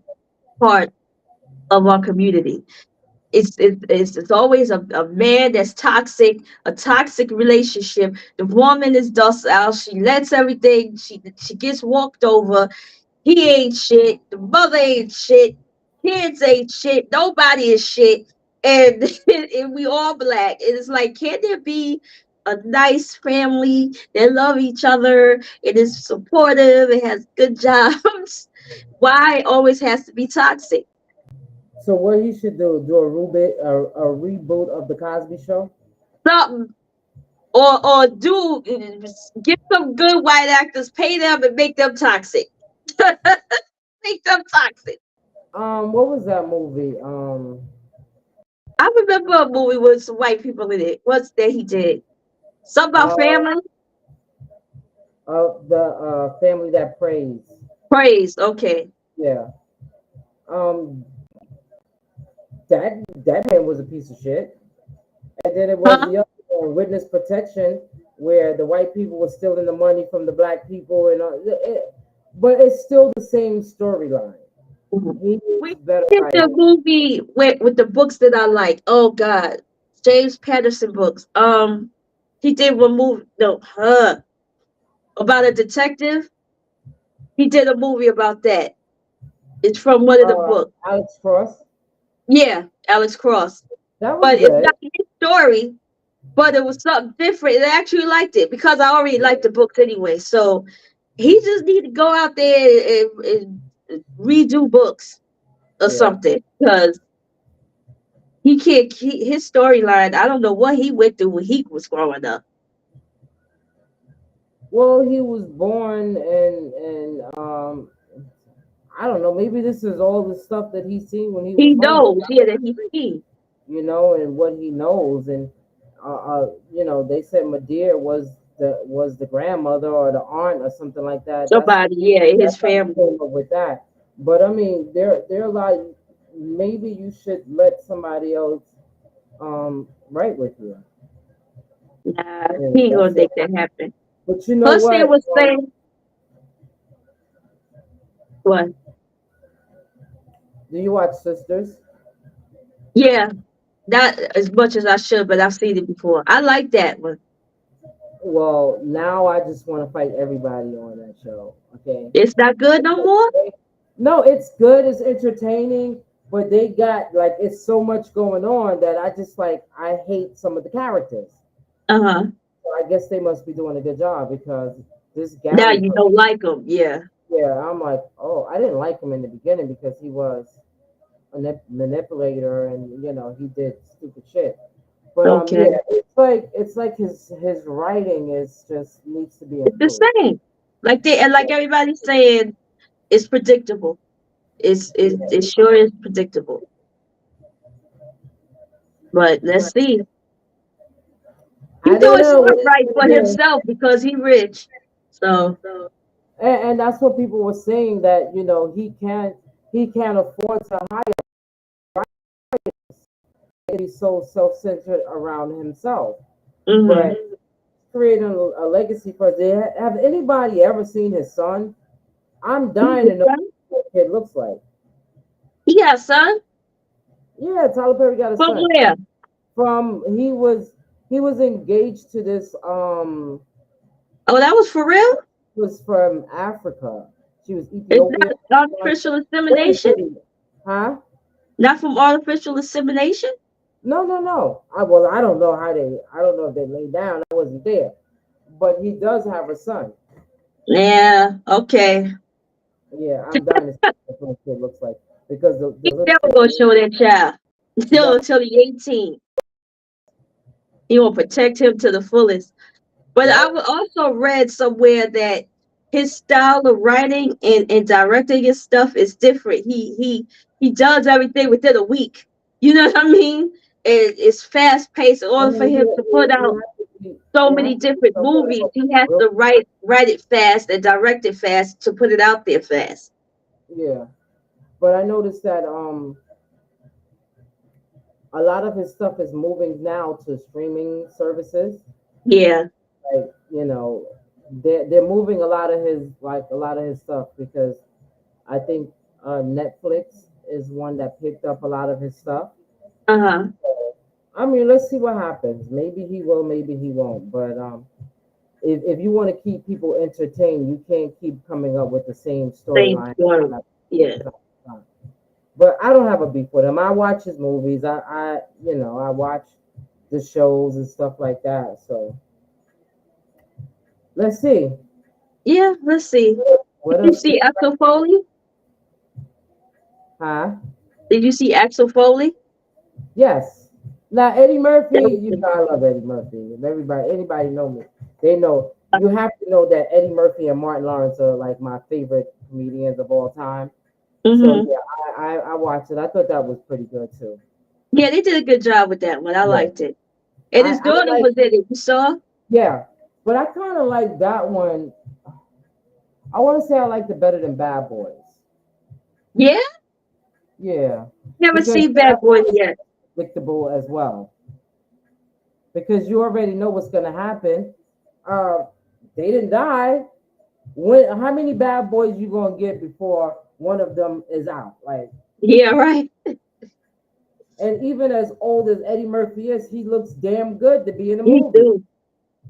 part of our community. It's always a man that's toxic, a toxic relationship. The woman is docile. She lets everything. She gets walked over. He ain't shit. The mother ain't shit. Kids ain't shit. Nobody is shit. And, and we all black. And it's like, can there be a nice family that love each other and is supportive and has good jobs? Why it always has to be toxic? so what he should do a reboot of the Cosby Show. Something or do get some good white actors, pay them and make them toxic. Make them toxic. What was that movie? I remember a movie with some white people in it. What's that he did? Something about Uh, family? the Family That Prays. Praise. Okay. Yeah. Um, that man was a piece of shit. And then it was Huh? the other one, Witness Protection, where the white people were stealing the money from the black people, and but it's still the same storyline. Mhm. He We needs better did the writing. movie with the books that I like. Oh God. James Patterson books. He did one movie no, about a detective. He did a movie about that. It's from one of the books. Alex Cross. Yeah, Alex Cross. That was But it's good. not his story, but it was something different. And I actually liked it because I already liked the books anyway. So he just need to go out there and redo books or Yeah. something because he can't his storyline. I don't know what he went through when he was growing up. Well, he was born and I don't know. Maybe this is all the stuff that he seen when he was He hungry, knows, yeah, that he's seen you know, and what he knows. And they said Madeira was the grandmother or the aunt or something like that. somebody, yeah, in his That's how he family. came up with that. But I mean, they're like, maybe you should let somebody else write with you. Nah, And he ain't gonna that's it. make that happen. But you know Plus, they what? was saying what? Do you watch Sisters? Yeah, not as much as I should, but I've seen it before. I like that one. Well, now I just want to fight everybody on that show. Okay. It's not good no more. No, it's good. It's entertaining, but they got like it's so much going on that I just like I hate some of the characters. Uh huh. So I guess they must be doing a good job because this Now Gary, you don't like them. Yeah. yeah, I'm like, oh, I didn't like him in the beginning because he was a manipulator and he did stupid shit. But Okay. yeah, it's like his writing is just needs to be It's the improved. same. Like they and like everybody's saying, it's predictable. It sure is predictable. But let's see. He I don't doing know something what right he's for gonna do. himself because he rich. So And that's what people were saying, that he can't afford to hire, he's so self-centered around himself. hmm But creating a legacy for us. Have anybody ever seen his son? I'm dying to know what the kid looks like. he got a son. Yeah, Tyler Perry got a From son. where? From he was engaged to this Oh, that was for real? was from Africa. She was It's Ethiopian. not Like, artificial very insemination? pretty. Huh? Not from artificial insemination? No, no, no. I don't know how they. I don't know if they laid down. I wasn't there, but he does have a son. Yeah, okay. Yeah, I'm dying to see what the little kid looks like, because the He's little never kid. gonna show that child No, until he 18. He will protect him to the fullest. But I yeah, would also read somewhere that his style of writing and directing his stuff is different. He does everything within a week. You know what I mean? It's fast paced. In I order for mean, him to put you out have to be, so it many has to be different somewhat movies, of he has a real, to write it fast and direct it fast to put it out there fast. yeah. But I noticed that a lot of his stuff is moving now to streaming services. Yeah. Like, they're moving a lot of his stuff, because I think Netflix is one that picked up a lot of his stuff. Uh-huh. I mean, let's see what happens. Maybe he will, maybe he won't. But if you want to keep people entertained, you can't keep coming up with the same Same storyline. story. Yeah. But I don't have a beef with him. I watch his movies. I watch the shows and stuff like that. So let's see. Yeah, let's see. Did What you else? see Axel Foley? Huh? Did you see Axel Foley? Yes. Now Eddie Murphy, That was you good. know I love Eddie Murphy. If anybody know me, they know. You have to know that Eddie Murphy and Martin Lawrence are like my favorite comedians of all time. So Mm-hmm. yeah, I watched it. I thought that was pretty good too. Yeah, they did a good job with that one. I Yeah. liked it. And his I daughter like, was in it. You saw? yeah, but I kind of like that one. I want to say I liked it better than Bad Boys. Yeah? Yeah, Never because seen Bad Bad Boys Boys is yet. predictable as well, because you already know what's gonna happen. Uh, they didn't die. How many Bad Boys you gonna get before one of them is out? Like, Yeah, right. and even as old as Eddie Murphy is, he looks damn good to be in a He movie. do.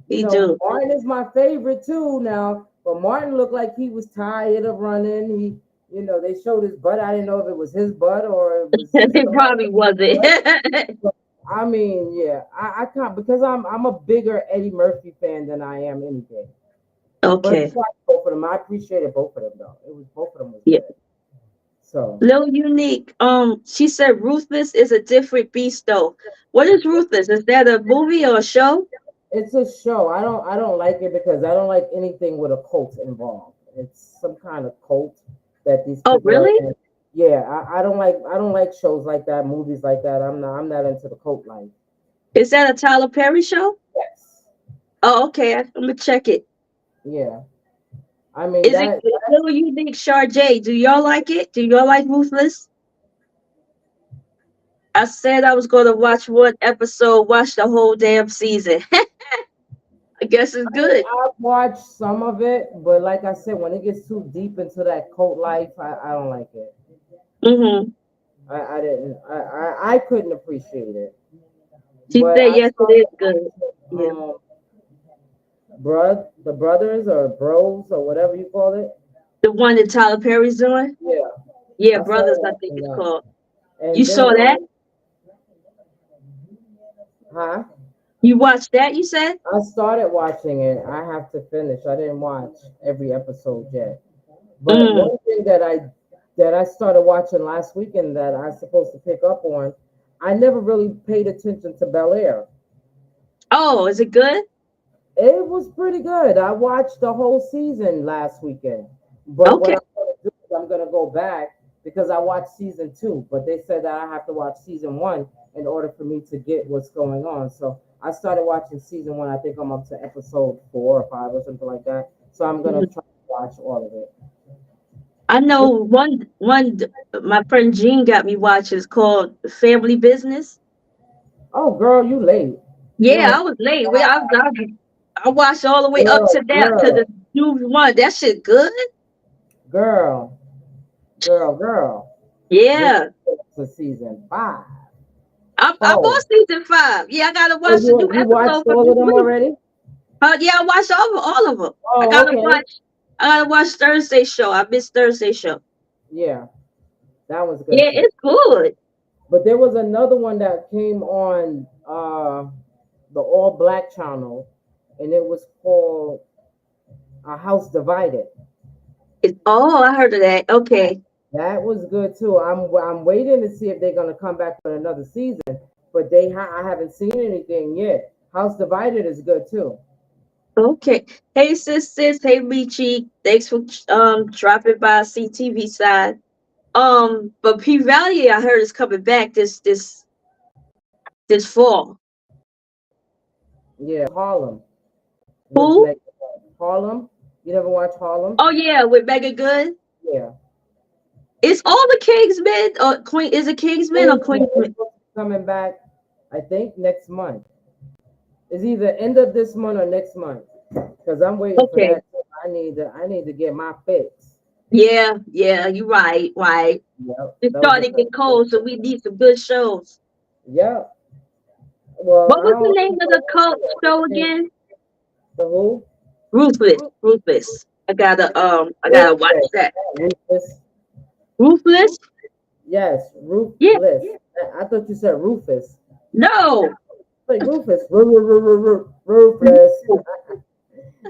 He do. Martin is my favorite too now, but Martin looked like he was tired of running. They showed his butt. I didn't know if it was his butt or it was his It stomach. probably wasn't. But, I mean, yeah, I can't, because I'm a bigger Eddie Murphy fan than I am anything. But I Okay. like both of them. I appreciated both of them though. It was both of them was Yeah. good. So Little Unique. She said Ruthless is a different beast though. What is Ruthless? Is that a movie or a show? it's a show. I don't like it because I don't like anything with a cult involved. It's some kind of cult that these Oh, people are really? in. Yeah, I don't like shows like that, movies like that. I'm not into the cult life. Is that a Tyler Perry show? Yes. Oh, okay. I'm gonna check it. Yeah. I mean Is it that's Little Unique Sharjay? Do y'all like it? Do y'all like Ruthless? I said I was gonna watch one episode, watch the whole damn season. I guess it's good. I've watched some of it, but like I said, when it gets too deep into that cult life, I don't like it. Mm-hmm. I didn't I couldn't appreciate it. She But said I yes, it started is good. Yeah. the brothers or bros or whatever you call it. The one that Tyler Perry's doing? Yeah, Yeah, I started Brothers, I think watching it's that. called. You And then saw that? huh? You watched that, you said? I started watching it. I have to finish. I didn't watch every episode yet. But Mm. one thing that I started watching last weekend that I was supposed to pick up on, I never really paid attention to Bel Air. Oh, is it good? It was pretty good. I watched the whole season last weekend. But what Okay. I'm gonna do is I'm gonna go back because I watched season two, but they said that I have to watch season one in order for me to get what's going on. So I started watching season one. I think I'm up to episode 4 or 5 or something like that. So I'm gonna Mhm. try to watch all of it. I know one my friend Jean got me watching. It's called Family Business. Oh, girl, you late. You Yeah, know, I was late. I watched all the way up girl, to that to girl, the new one. That shit good. girl, girl. We're Yeah, to season five. I'm Oh, on season 5. Yeah, I gotta oh, watch the new you watched episode for all this of them week. already? Yeah, I watched all of them. I Oh, gotta okay. watch. I gotta watch Thursday show. I missed Thursday show. Yeah, that was good Yeah, too. it's good. But there was another one that came on the All Black channel, and it was called A House Divided. I heard of that. Okay, That was good too. I'm waiting to see if they're gonna come back for another season, but I haven't seen anything yet. House Divided is good too. okay. Hey sis. Hey Michi. Thanks for dropping by CTV side. But P Valley, I heard is coming back this fall. Yeah, Harlem with Who? Meg. Harlem. You never watch Harlem? Oh yeah, with Megan Good. Yeah. Is all the Kingsmen or Queen? Is it Kingsmen or Kingsman is Queensmen? supposed to be coming back, I think, next month. It's either end of this month or next month. Cause I'm waiting for Okay. that. I need to get my fix. Yeah. You right. Yep. It's Those starting are to get cold, so we need some good shows. Yep. Well, What I was the don't name know of the cult show anything. again? The who? Ruthless. I gotta watch Ruthless. that. Ruthless. Ruthless? Yes, Yeah. Ruthless. I thought you said Rufus. No. Like Rufus. Ruthless.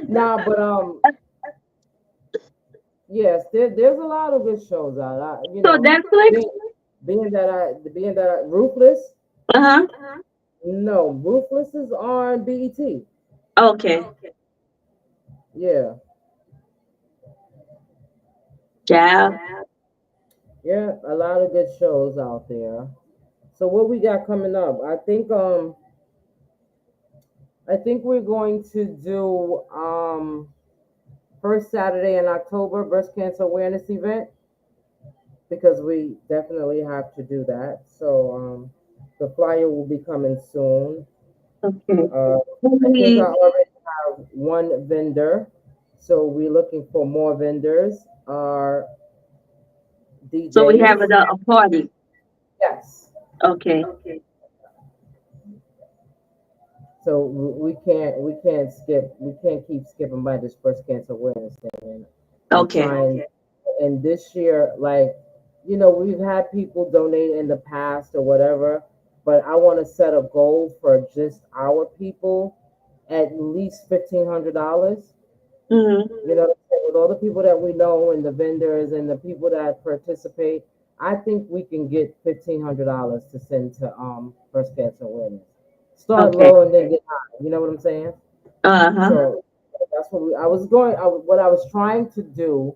Nah, but yes, there's a lot of good shows out. So Netflix? Being, being that I Ruthless. Uh-huh. No, Ruthless is on BET. Okay. Yeah, Ciao. yeah, a lot of good shows out there. So what we got coming up? I think we're going to do first Saturday in October breast cancer awareness event because we definitely have to do that. So the flyer will be coming soon. Okay. Uh, I think I already have one vendor, so we're looking for more vendors. Our So we have DJs, a party. yes. Okay. So we can't keep skipping by this breast cancer awareness thing. And I'm Okay. trying, and this year, like, we've had people donate in the past or whatever, but I want to set a goal for just our people at least $1,500. Mm-hmm. With all the people that we know and the vendors and the people that participate, I think we can get $1,500 to send to breast cancer awareness. Start Okay. low and then get high. You know what I'm saying? Uh-huh. So that's what I was going. What I was trying to do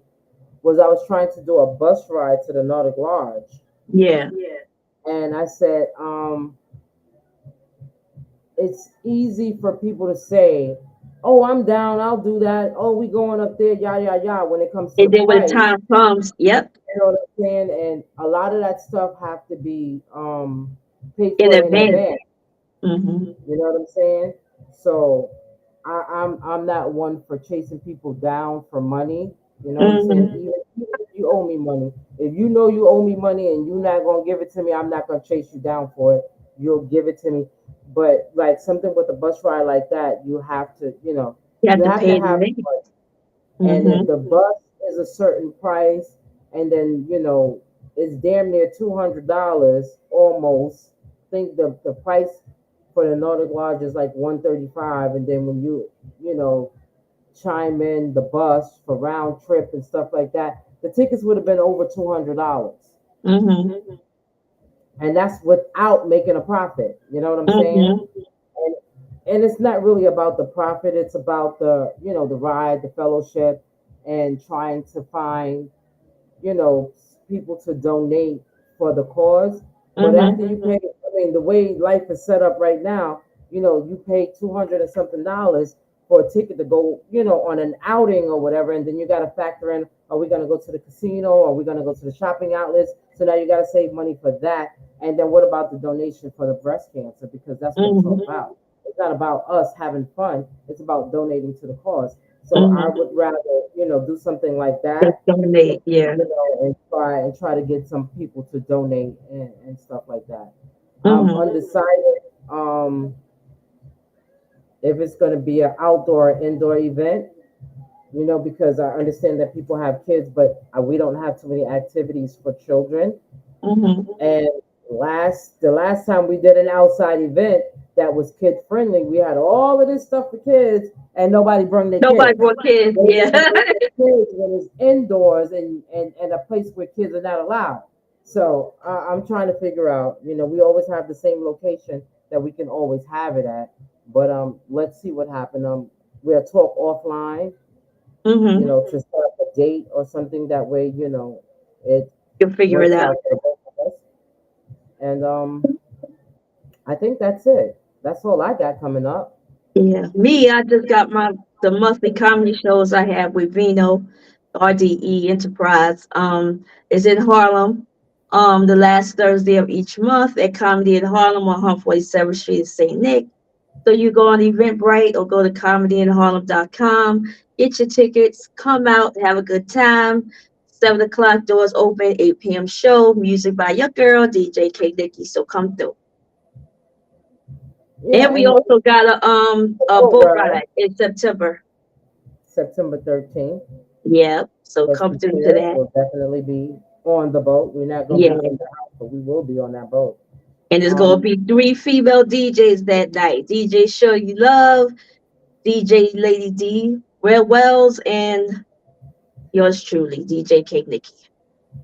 was I was trying to do a bus ride to the Nordic Lodge, Yeah. and I said, it's easy for people to say, "Oh, I'm down. I'll do that. Oh, we going up there, yeah." When it comes to the And then when the price, time comes, yep, you know what I'm saying? And a lot of that stuff have to be paid in for in advance. advance. Mm-hmm. You know what I'm saying? So I'm not one for chasing people down for money. You know what I'm saying? Mm-hmm. Even if you owe me money, if you know you owe me money and you're not gonna give it to me, I'm not gonna chase you down for it. You'll give it to me. But like something with a bus ride like that, you have to, You have you to have to pay in have advance. money. And if Mm-hmm. the bus is a certain price, and then it's damn near $200 almost. I think the price for the Nordic Lodge is like 135, and then when you know chime in the bus for round trip and stuff like that, the tickets would have been over $200, Mm-hmm. and that's without making a profit. You know what I'm saying? Mm-hmm. and and it's not really about the profit, it's about the ride, the fellowship, and trying to find you know people to donate for the cause. But after Mhm. you pay, I mean, the way life is set up right now, you pay 200 and something dollars for a ticket to go, on an outing or whatever, and then you got to factor in: are we going to go to the casino? Are we going to go to the shopping outlets? So now you got to save money for that. And then what about the donation for the breast cancer? Because that's what it's all Mhm. about. It's not about us having fun. It's about donating to the cause. So I Mhm. would rather, do something like Just that, donate. Yeah. and try to get some people to donate and stuff like that. Mhm. Undecided if it's going to be an outdoor or indoor event, because I understand that people have kids, but we don't have too many activities for children. Mhm. And the last time we did an outside event that was kid friendly, we had all of this stuff for kids, and nobody brought their Nobody kids. brought kids. They Yeah. want to bring their kids when it's indoors and a place where kids are not allowed. So I'm trying to figure out. We always have the same location that we can always have it at, but let's see what happened. We'll talk offline, Mhm. to set up a date or something. That way, it You'll figure it works out. out for both of us. And I think that's it. That's all I got coming up. Yeah. Me, I just got the monthly comedy shows I have with Vino, RDE Enterprise. It's in Harlem. The last Thursday of each month at Comedy in Harlem on 147th Street in St. Nick. So you go on Eventbrite or go to comedyinharlem.com, get your tickets, come out, have a good time. 7 o'clock doors open, 8 p.m. show, music by your girl, DJ K Nikki. So come through. And Yeah, we and also got the a boat boat ride, ride in September. September 13th. Yeah. So Let's come through to prepare. that. We'll definitely be on the boat. We're not going to Yeah. be in the house, but we will be on that boat. And there's gonna Um, be 3 female DJs that night. DJ Show You Love, DJ Lady D, Red Wells, and yours truly, DJ K Nikki.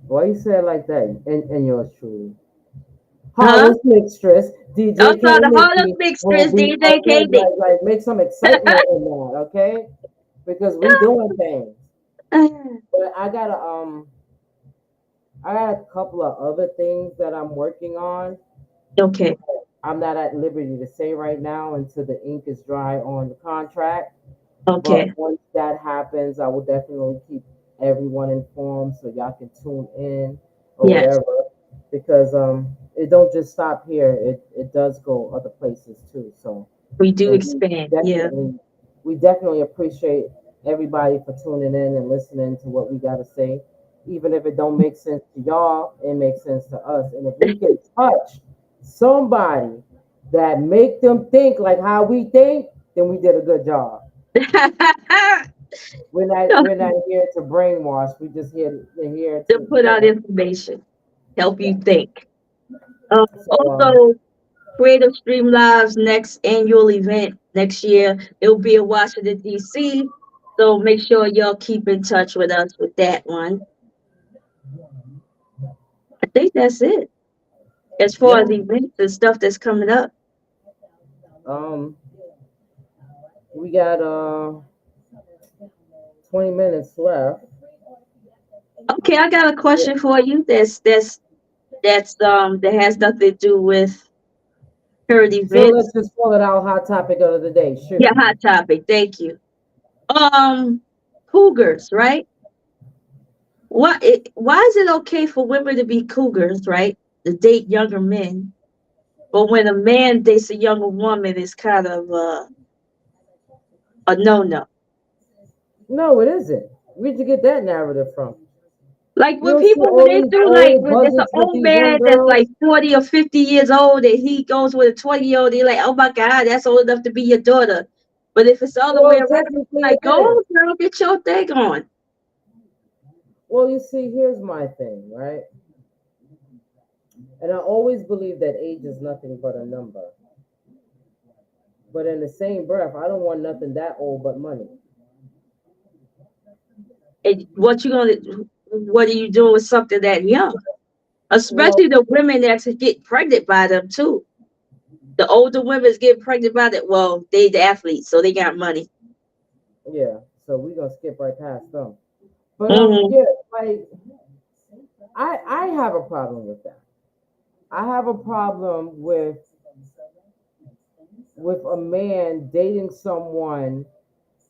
why you say it like that? And yours truly, Huh? Harlem's Mistress, DJ Also, K the Harlem Nikki will Mistress, be DJ K Nikki. like make some excitement in that, okay? Because we doing things. But I got a couple of other things that I'm working on. Okay. I'm not at liberty to say right now until the ink is dry on the contract. Okay. But once that happens, I will definitely keep everyone informed so y'all can tune in or Yes. whatever. Because it don't just stop here. It does go other places too. So We do and we expand. Yeah. definitely we definitely appreciate everybody for tuning in and listening to what we gotta say. Even if it don't make sense to y'all, it makes sense to us. And if we can touch somebody that make them think like how we think, then we did a good job. We're not here to brainwash. We just here To to put out information, help yeah. you think. So Also, Creative Stream Live's next annual event next year, it'll be in Washington, D.C. So make sure y'all keep in touch with us with that one. I think that's it. As far as yeah. events and stuff that's coming up. Um we got 20 minutes left. Okay, I got a Yeah. question for you. That has nothing to do with current So let's events. just call it our hot topic of the day. Yeah, Shoot. hot topic. Thank you. Um, Cougars, right? Why is it okay for women to be cougars, right? To date younger men, but when a man dates a younger woman, it's kind of a no no. No, it isn't. Where'd you get that narrative from? Like You when don't see people when all they these do like old when it's an buzzards with old these young man that's like girls. 40 or 50 years old and he goes with a 20-year-old, they're like, oh my God, that's old enough to be your daughter. But if it's the other way Well, around, technically like it is. go girl, get your thing on. Well, you see, here's my thing, right? And I always believe that age is nothing but a number. But in the same breath, I don't want nothing that old but money. And what are you doing with something that young? Well, Especially the women that get pregnant by them too. The older women get pregnant by that. Well, they the athletes, so they got money. yeah. So we're gonna skip right past them. But Hmm. yeah, like I have a problem with that. I have a problem with a man dating someone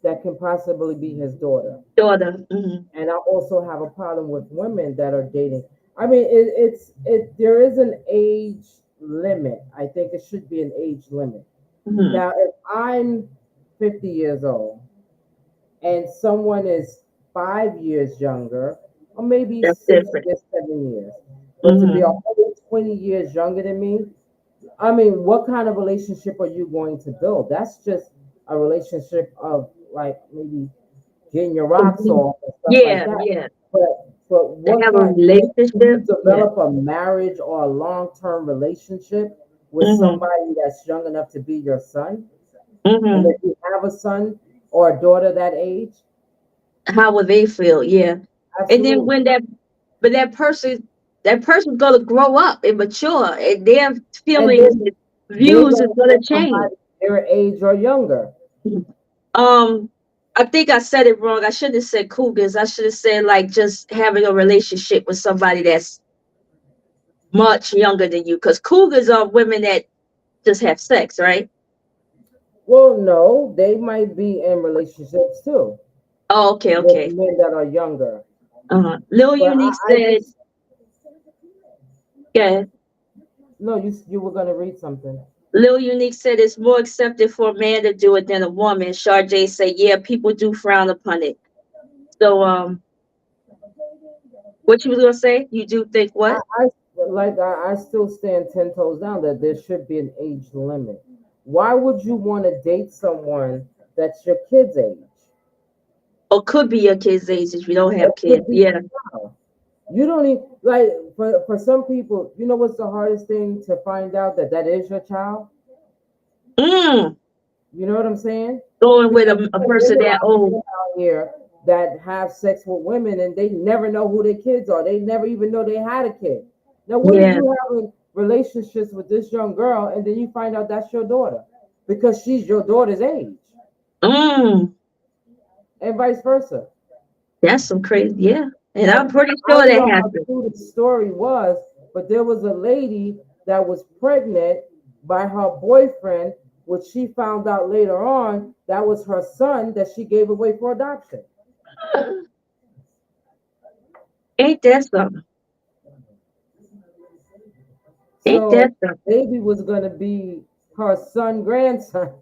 that can possibly be his daughter. Daughter. Hmm. And I also have a problem with women that are dating. I mean, there is an age limit. I think it should be an age limit. Hmm. Now, if I'm 50 years old and someone is 5 years younger, or maybe That's six different. years, 7 years, but to be a Hmm. whole 20 years younger than me, I mean, what kind of relationship are you going to build? That's just a relationship of like maybe getting your rocks off and stuff like Yeah, that. yeah. But To what have a kind can you relationship. Yeah. develop a marriage or a long term relationship with Hmm. somebody that's young enough to be your son? And if Hmm. you have a son or a daughter that age, How would they feel? Yeah. And then absolutely. when but that person's gonna grow up and mature, and their And feelings then and they're views is gonna gonna want change. somebody their age or younger. Um, I think I said it wrong. I shouldn't have said cougars. I should have said like just having a relationship with somebody that's much younger than you. Because cougars are women that just have sex, right? Well, no, they might be in relationships too Oh, okay, with okay. men that are younger. Lil But Unique I said, just yeah. no, you were gonna read something. Lil Unique said it's more accepted for a man to do it than a woman. Sharjay said, yeah, people do frown upon it. So, what you was gonna say? You do think what? I still stand 10 toes down that there should be an age limit. Why would you want to date someone that's your kid's age? Or could be your kid's age if you don't have Or kids. could be Yeah. now. You don't even like for some people. You know what's the hardest thing to find out that is your child? Mm, You know what I'm saying? going with Because a there's person a that lot of old. men out here that have sex with women and they never know who their kids are. They never even know they had a kid. Now, what if Yeah. you having relationships with this young girl and then you find out that's your daughter because she's your daughter's age, Mm, and vice versa? that's some crazy. Yeah. And Like I'm pretty I sure don't that know how happened. true the story was, but there was a lady that was pregnant by her boyfriend, which she found out later on that was her son that she gave away for adoption. Ain't that something? Ain't So that something? baby was gonna be her son, grandson,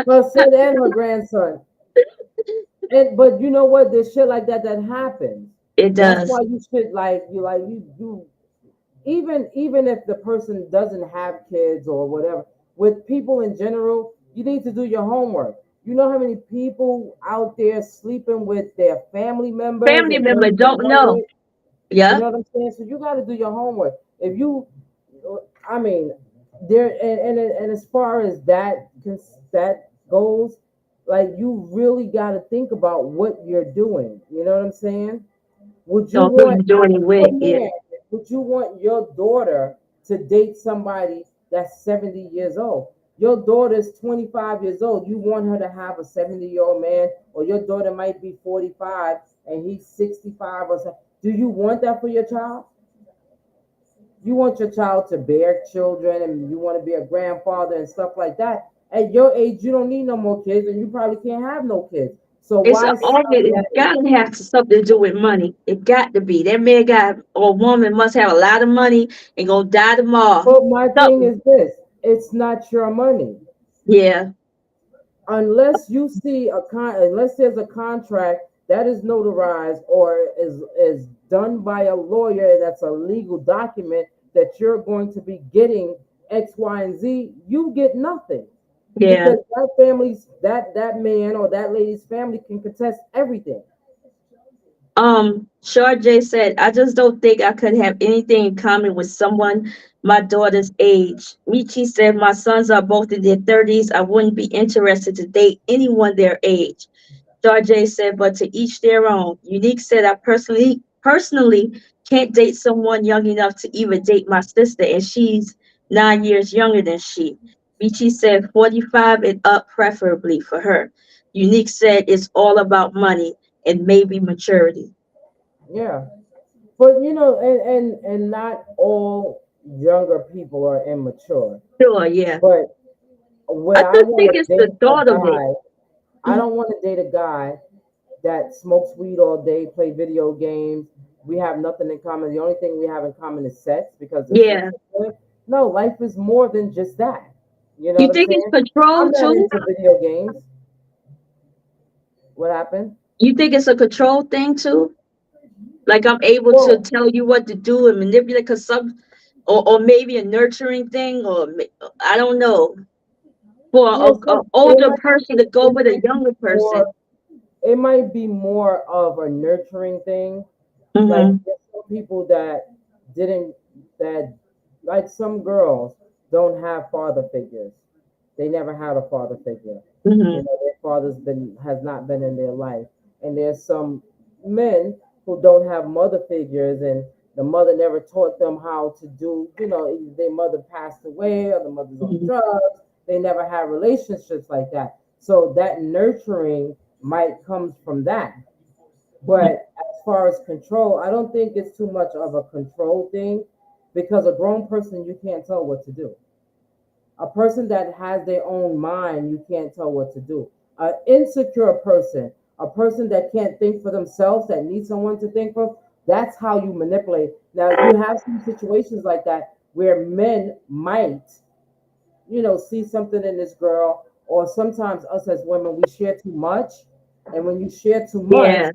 her son and her grandson. And but you know what? There's shit like that happens. It That's does. why you should like you even if the person doesn't have kids or whatever. With people in general, you need to do your homework. You know how many people out there sleeping with their family members Family and member don't even don't know know. it. You Yeah. know what I'm saying? So you got to do your homework. If you, I mean, there and as far as that goes, like you really got to think about what you're doing. You know what I'm saying? Would you No, who want you doing it a with? Yeah. man? Would you want your daughter to date somebody that's 70 years old? Your daughter's 25 years old. You want her to have a 70-year-old man, or your daughter might be 45 and he's 65 or something. Do you want that for your child? You want your child to bear children and you want to be a grandfather and stuff like that. At your age, you don't need no more kids and you probably can't have no kids. So It's why all stop it that age? gotta have something to do with money. It got to be. That man got or woman must have a lot of money and gonna die tomorrow. But my thing Something. is this, it's not your money. Yeah. Unless you see unless there's a contract that is notarized or is done by a lawyer that's a legal document that you're going to be getting X, Y, and Z, you get nothing. Yeah. Because that man or that lady's family can contest everything. Shar J said, I just don't think I could have anything in common with someone my daughter's age. Michi said, my sons are both in their 30s. I wouldn't be interested to date anyone their age. J said, but to each their own. Unique said, I personally can't date someone young enough to even date my sister, and she's 9 years younger than she. Michi said 45 and up preferably for her. Unique said it's all about money and maybe maturity. Yeah. But and not all younger people are immature. Sure, yeah. But I where I just want think to it's the date a thought of it. guy, I don't want to date a guy that smokes weed all day, play video games. We have nothing in common. The only thing we have in common is sex because the sex Yeah. is good. No, life is more than just that. You know You what I'm think it's saying? control I'm not too? into video games. What happened? You think it's a control thing too? Like I'm able to Well, tell you what to do and manipulate, cause or maybe a nurturing thing, or I don't know. For yeah, a so older person to go with a younger person. more it might be more of a nurturing thing. Like Mhm. there's some people that didn't that like some girls don't have father figures. They never had a father figure. Mhm. Their father's been has not been in their life. And there's some men who don't have mother figures and the mother never taught them how to do, either their mother passed away or the mother's on Mhm. drugs. They never had relationships like that. So that nurturing might comes from that. But as far as control, I don't think it's too much of a control thing because a grown person you can't tell what to do. A person that has their own mind, you can't tell what to do. An insecure person, a person that can't think for themselves, that needs someone to think for, that's how you manipulate. Now, you have some situations like that where men might, see something in this girl, or sometimes us as women, we share too much. And when you share too much, Yeah,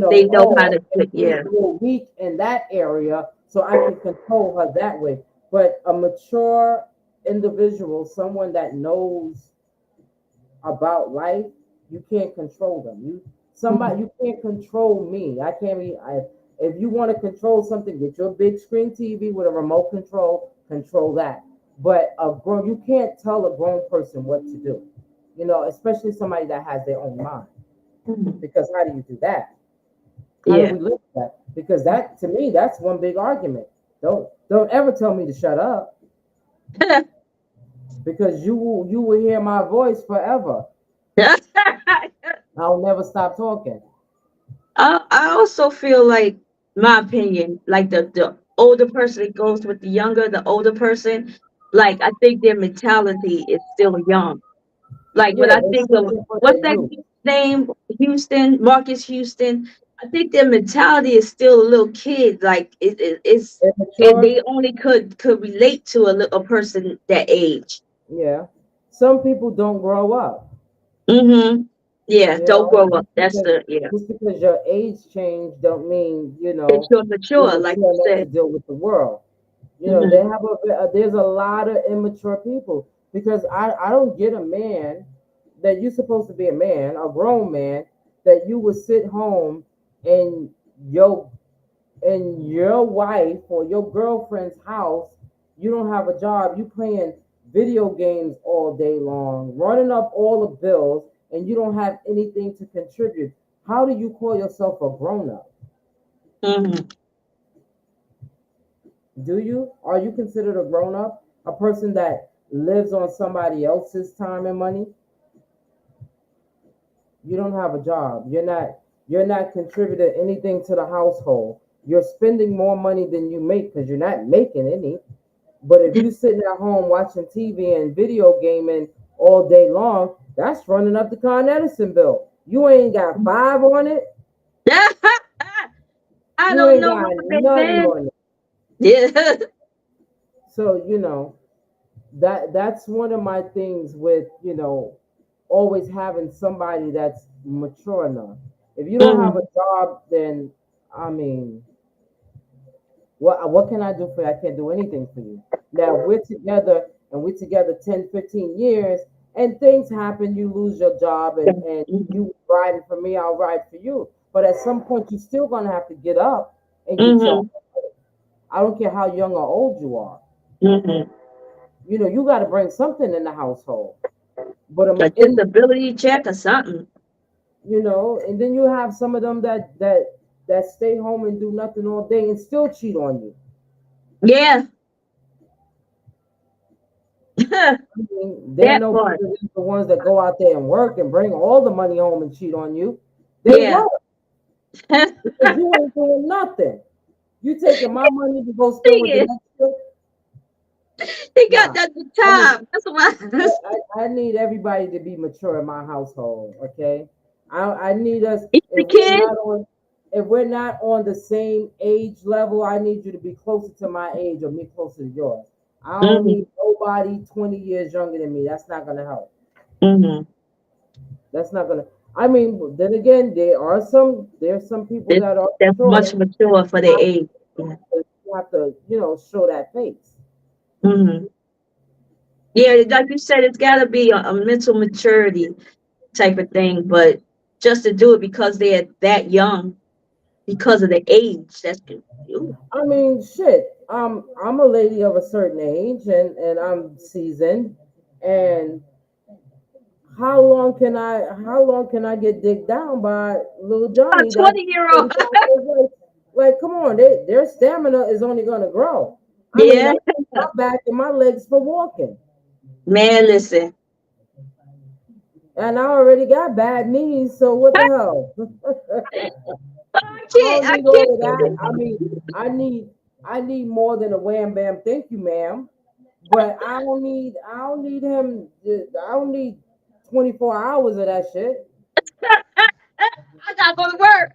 they know oh, how to okay, put. Yeah. you're weak in that area, so I can control her that way. But a mature individual, someone that knows about life, you can't control them. Mhm. You can't control me. I can't be. If you want to control something, get your big screen TV with a remote control. Control that. But you can't tell a grown person what to do. Especially somebody that has their own mind. Mhm. Because how do you do that? How do Yeah. we live that? Because that to me, that's one big argument. Don't ever tell me to shut up because you will hear my voice forever. I'll never stop talking. I also feel like, my opinion, like the older person that goes with the older person, like I think their mentality is still young. Like when Yeah, I they're think of searching for what's their that youth. kid's name, Houston, Marcus Houston, I think their mentality is still a little kid. Like it's, and Immature. they only could relate to a person that age. Yeah. Some people don't grow up. Mm-hmm. Yeah, You don't know, grow up. That's the, yeah. just because your age change don't mean That you're you're mature, like mature you enough to said. deal with the world. They Mm-hmm. have there's a lot of immature people because I don't get a man that you're supposed to be a man, a grown man, that you would sit home and your your wife or your girlfriend's house, you don't have a job, you playing video games all day long, running up all the bills, and you don't have anything to contribute. How do you call yourself a grown up? Mm-hmm. Do you? Are you considered a grown up? A person that lives on somebody else's time and money? You don't have a job. You're not contributing anything to the household. You're spending more money than you make because you're not making any. But if you sitting at home watching TV and video gaming all day long, that's running up the Con Edison bill. You ain't got five on it. I You don't ain't know got what they nothing said. on it. Yeah. So that's one of my things with always having somebody that's mature enough. If you don't have a Mm-hmm. job, then I mean, what can I do for you? I can't do anything for you. Now if we're together and we're together 10, 15 years and things happen, you lose your job and you riding for me, I'll ride for you. But at some point you're still gonna have to get up and get your, Mm-hmm. I don't care how young or old you are. Mm-hmm. You gotta bring something in the household. But A in disability check or something. and then you have some of them that stay home and do nothing all day and still cheat on you. Yeah. I mean, they're That no part. better than the ones that go out there and work and bring all the money home and cheat on you. They Yeah. work. because you ain't doing nothing. You taking my money to go spend with the Yeah, next chick? he got Nah. that the I mean, time. That's why. I need everybody to be mature in my household. Okay, I need us He's the if we're kid. not on if we're not on the same age level. I need you to be closer to my age or me closer to yours. I don't Hmm. need nobody 20 years younger than me. That's not gonna help. Hmm. That's not gonna. I mean, then again, there's some people It's, that are that's much mature. mature for their age. Yeah. You have to, show that face. Hmm. Yeah, like you said, it's got to be a mental maturity type of thing. But just to do it because they're that young, because of the age, that's ooh, I mean, shit. I'm a lady of a certain age, and I'm seasoned. And how long can I get digged down by little a Johnny that's 20-year-old. 35 years old? Like, come on, their stamina is only gonna grow. I mean, Yeah, I use my back and my legs for walking, man, listen. and I already got bad knees. So what the hell? I don't I need all of that. I can't. mean, I need more than a wham bam. Thank you, ma'am. But I don't need him. I don't need 24 hours of that shit. I gotta go to work.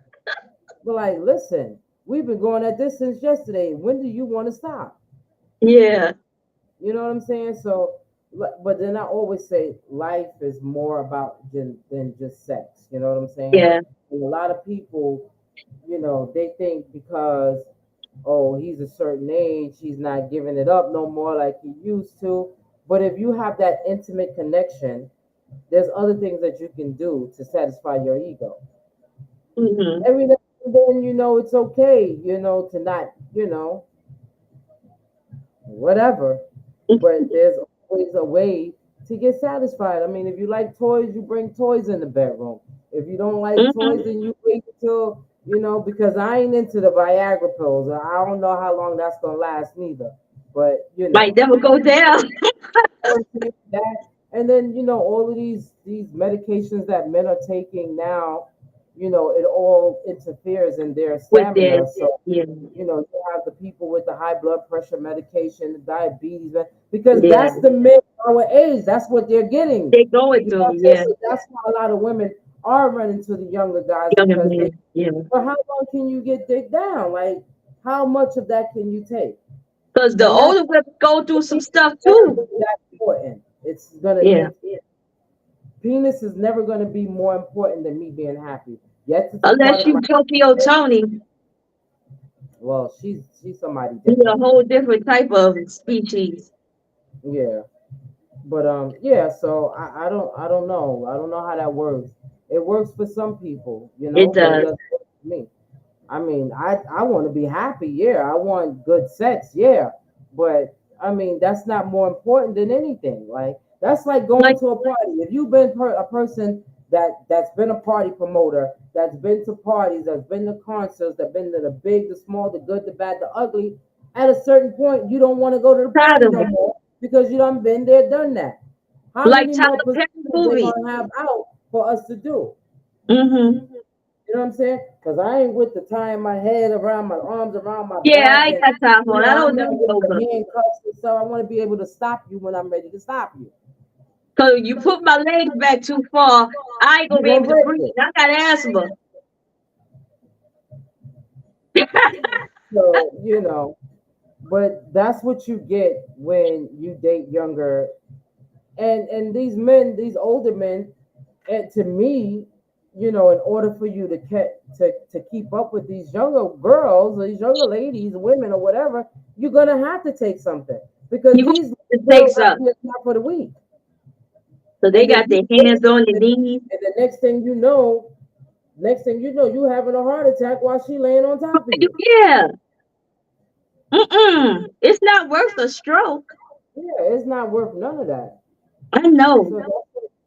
But like, listen, we've been going at this since yesterday. When do you want to stop? Yeah, You know what I'm saying? So, but then I always say life is more about than just sex. You know what I'm saying? yeah. And a lot of people, they think because he's a certain age, he's not giving it up no more like he used to. But if you have that intimate connection, there's other things that you can do to satisfy your ego. Hmm. Every now and then, it's okay, to not, whatever. But there's always a way to get satisfied. I mean, if you like toys, you bring toys in the bedroom. If you don't like toys, Hmm. then you wait until, because I ain't into the Viagra pills. I don't know how long that's gonna last neither. But Might never go down that, and then all of these medications that men are taking now, it all interferes in their with their, stamina. So yeah, you have the people with the high blood pressure medication, the diabetes, because yeah. that's the men our age. That's what they're getting. They going You know what through, I'm saying? yeah. So that's why a lot of women are running to the younger guys Younger because men, yeah. but how long can you get dick down? Like, how much of that can you take? Because the And that's older women go through some stuff never too. be that important. It's gonna Yeah. it's penis is never gonna be more important than me being happy. Yes, it's a part Unless of you my Tokyo Tony, well, she's somebody you're a different. whole different type of species. Yeah. But yeah, so I don't know how that works. It works for some people, It but it does. doesn't work for me. I mean, I want to be happy, yeah. I want good sex, yeah. But I mean, that's not more important than anything. Like that's like going Like, to a party. If you've been a person that's been a party promoter, that's been to parties, that's been to concerts, that's been to the big, the small, the good, the bad, the ugly, at a certain point, you don't want to go to the tired party of no it. more because you done been there, done that. How Like many Tyler more Perry positions they movie. gonna have out for us to do? Hmm. You know what I'm saying? Because I ain't with the tying my head around my arms around my Yeah, back, I ain't and got time for it. I I'm don't not do with yoga. the handcuffs and stuff. I want to be able to stop you when I'm ready to stop you. So you put my legs back too far, I ain't gonna You're be gonna able to break breathe. it. I got asthma. So but that's what you get when you date younger, and these men, these older men, and to me, in order for you to keep up with these younger girls, or these younger ladies, women, or whatever, you're gonna have to take something because You these it girls takes out up. here is not for the weak. So they And then got their hands on their knees. and the next thing you know, you having a heart attack while she laying on top of you. Yeah. Mm-mm. It's not worth a stroke. Yeah, it's not worth none of that. I know. So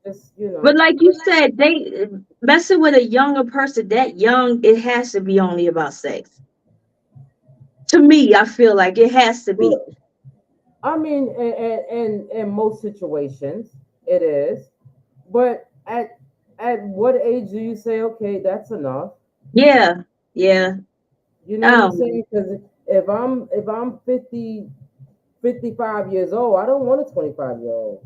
that's just But like you said, they messing with a younger person that young, it has to be only about sex. To me, I feel like it has to be. Well, I mean, in most situations, it is. But at what age do you say, okay, that's enough? Yeah. Yeah. You know what I'm Oh, saying? Because if I'm 50, 55 years old, I don't want a 25-year-old.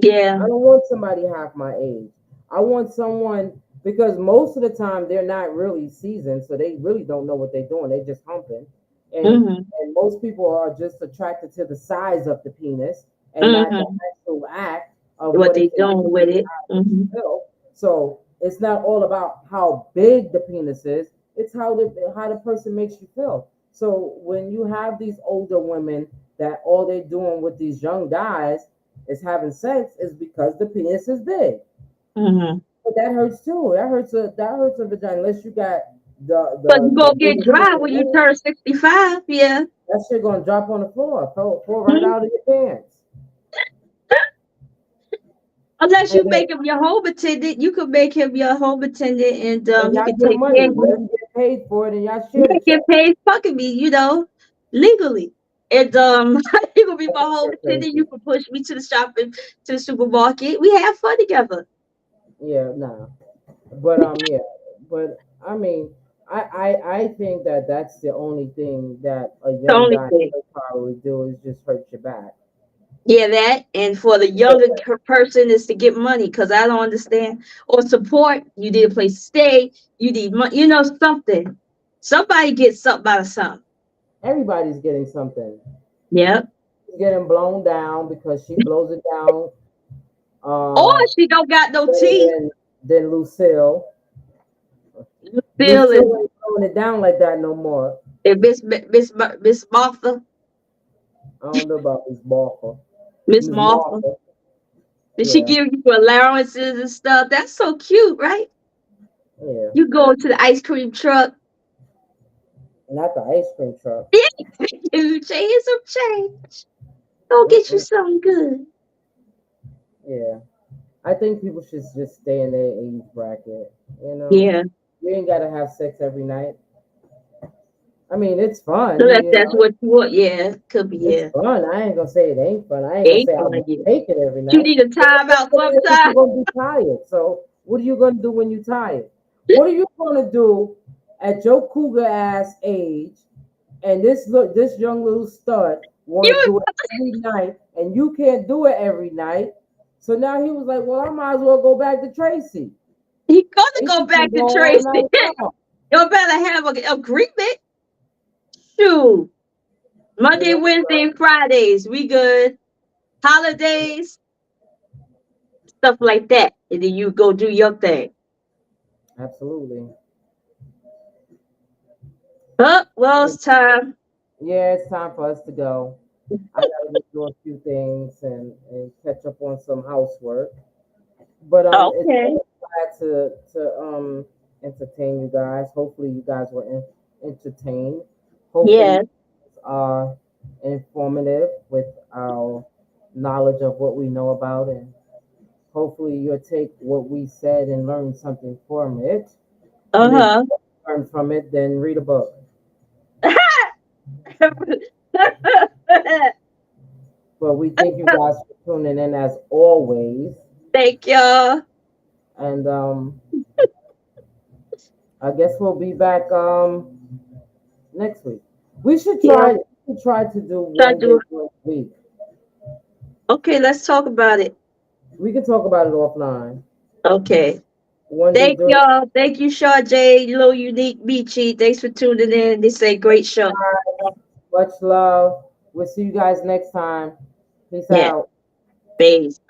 yeah. I don't want somebody half my age. I want someone because most of the time they're not really seasoned, so they really don't know what they're doing. They're just humping, and Mhm. and most people are just attracted to the size of the penis and not the Mhm. actual act of What what they it can doing do with and it? how it makes you Mhm. feel. So it's not all about how big the penis is; it's how the person makes you feel. So when you have these older women that all they're doing with these young guys is having sex is because the penis is big. Mhm. But that hurts too. That hurts a vagina unless you got the But you the gonna the get biggest dry dick in when the you world. turn 65. Yeah. That shit gonna drop on the floor, fall right Mhm. out of your pants. Unless And you then make him your home attendant, you could make him your home attendant, and and he y'all could get take care money. of Let you. him get paid for it and y'all You share the can check. get paid fucking me, legally. And you gonna be my That's home shit attendant. crazy. You can push me to the shopping, to the supermarket. We have fun together. Yeah, nah. But yeah. But I mean, I think that that's the only thing that a The young only guy thing. could probably do is just hurt your back. Yeah, that. And for the younger person is to get money, because I don't understand, or support. You need a place to stay. You need money. Something. Somebody gets something out of something. Everybody's getting something. Yep. She's getting blown down because she blows it down Or uh she don't got no better teeth. than Lucille. Still is. Lucille ain't blowing it down like that no more. And Miss Martha. I don't know about Miss Martha. Miss Miss Martha. Martha, Did she yeah, give you allowances and stuff? That's so cute, right? yeah. You go to the ice cream truck. Not the ice cream truck. You change some change. Go get you Mm-mm. something good. Yeah, I think people should just stay in their age bracket. You know, Yeah. you ain't gotta have sex every night. I mean, it's fun. Unless You that's know, what you want. Yeah. Could be, it's yeah. fun. I ain't gonna say it ain't fun. I ain't gonna Ain't say I fun, would yeah. take it every You night. need a But the timeout thing is, you're sometime. gonna be tired. So what are you gonna do when you're tired? What are you gonna do at your cougar ass age? And this young little stud want to You do it every night, and you can't do it every night. So now he was like, "Well, I might as well go back to Tracy. he gonna Tracy go can back go to all Tracy. night long." You better have an agreement. Shoot. You Monday, know, Wednesday, so and Fridays. We good. Holidays, stuff like that. And then you go do your thing. absolutely. Well, it's time. Yeah, it's time for us to go. I gotta go do a few things and catch up on some housework. But it's Okay. always glad to entertain you guys. Hopefully, you guys were entertained. Hopefully, Yes. are informative with our knowledge of what we know about, and hopefully, you'll take what we said and learn something from it. And if you Uh don't learn from it, then read a book. huh. But we thank you guys for tuning in as always, Thank y'all. and I guess we'll be back next week. We should Yeah. try to do Try to one day do. per week. Okay, let's talk about it. We can talk about it offline. Okay. One day Thank during y'all. Thank you, Shaw J, Little Unique Beachy. Thanks for tuning in. This is a great show. much love. We'll see you guys next time. Peace Yeah. out. Peace.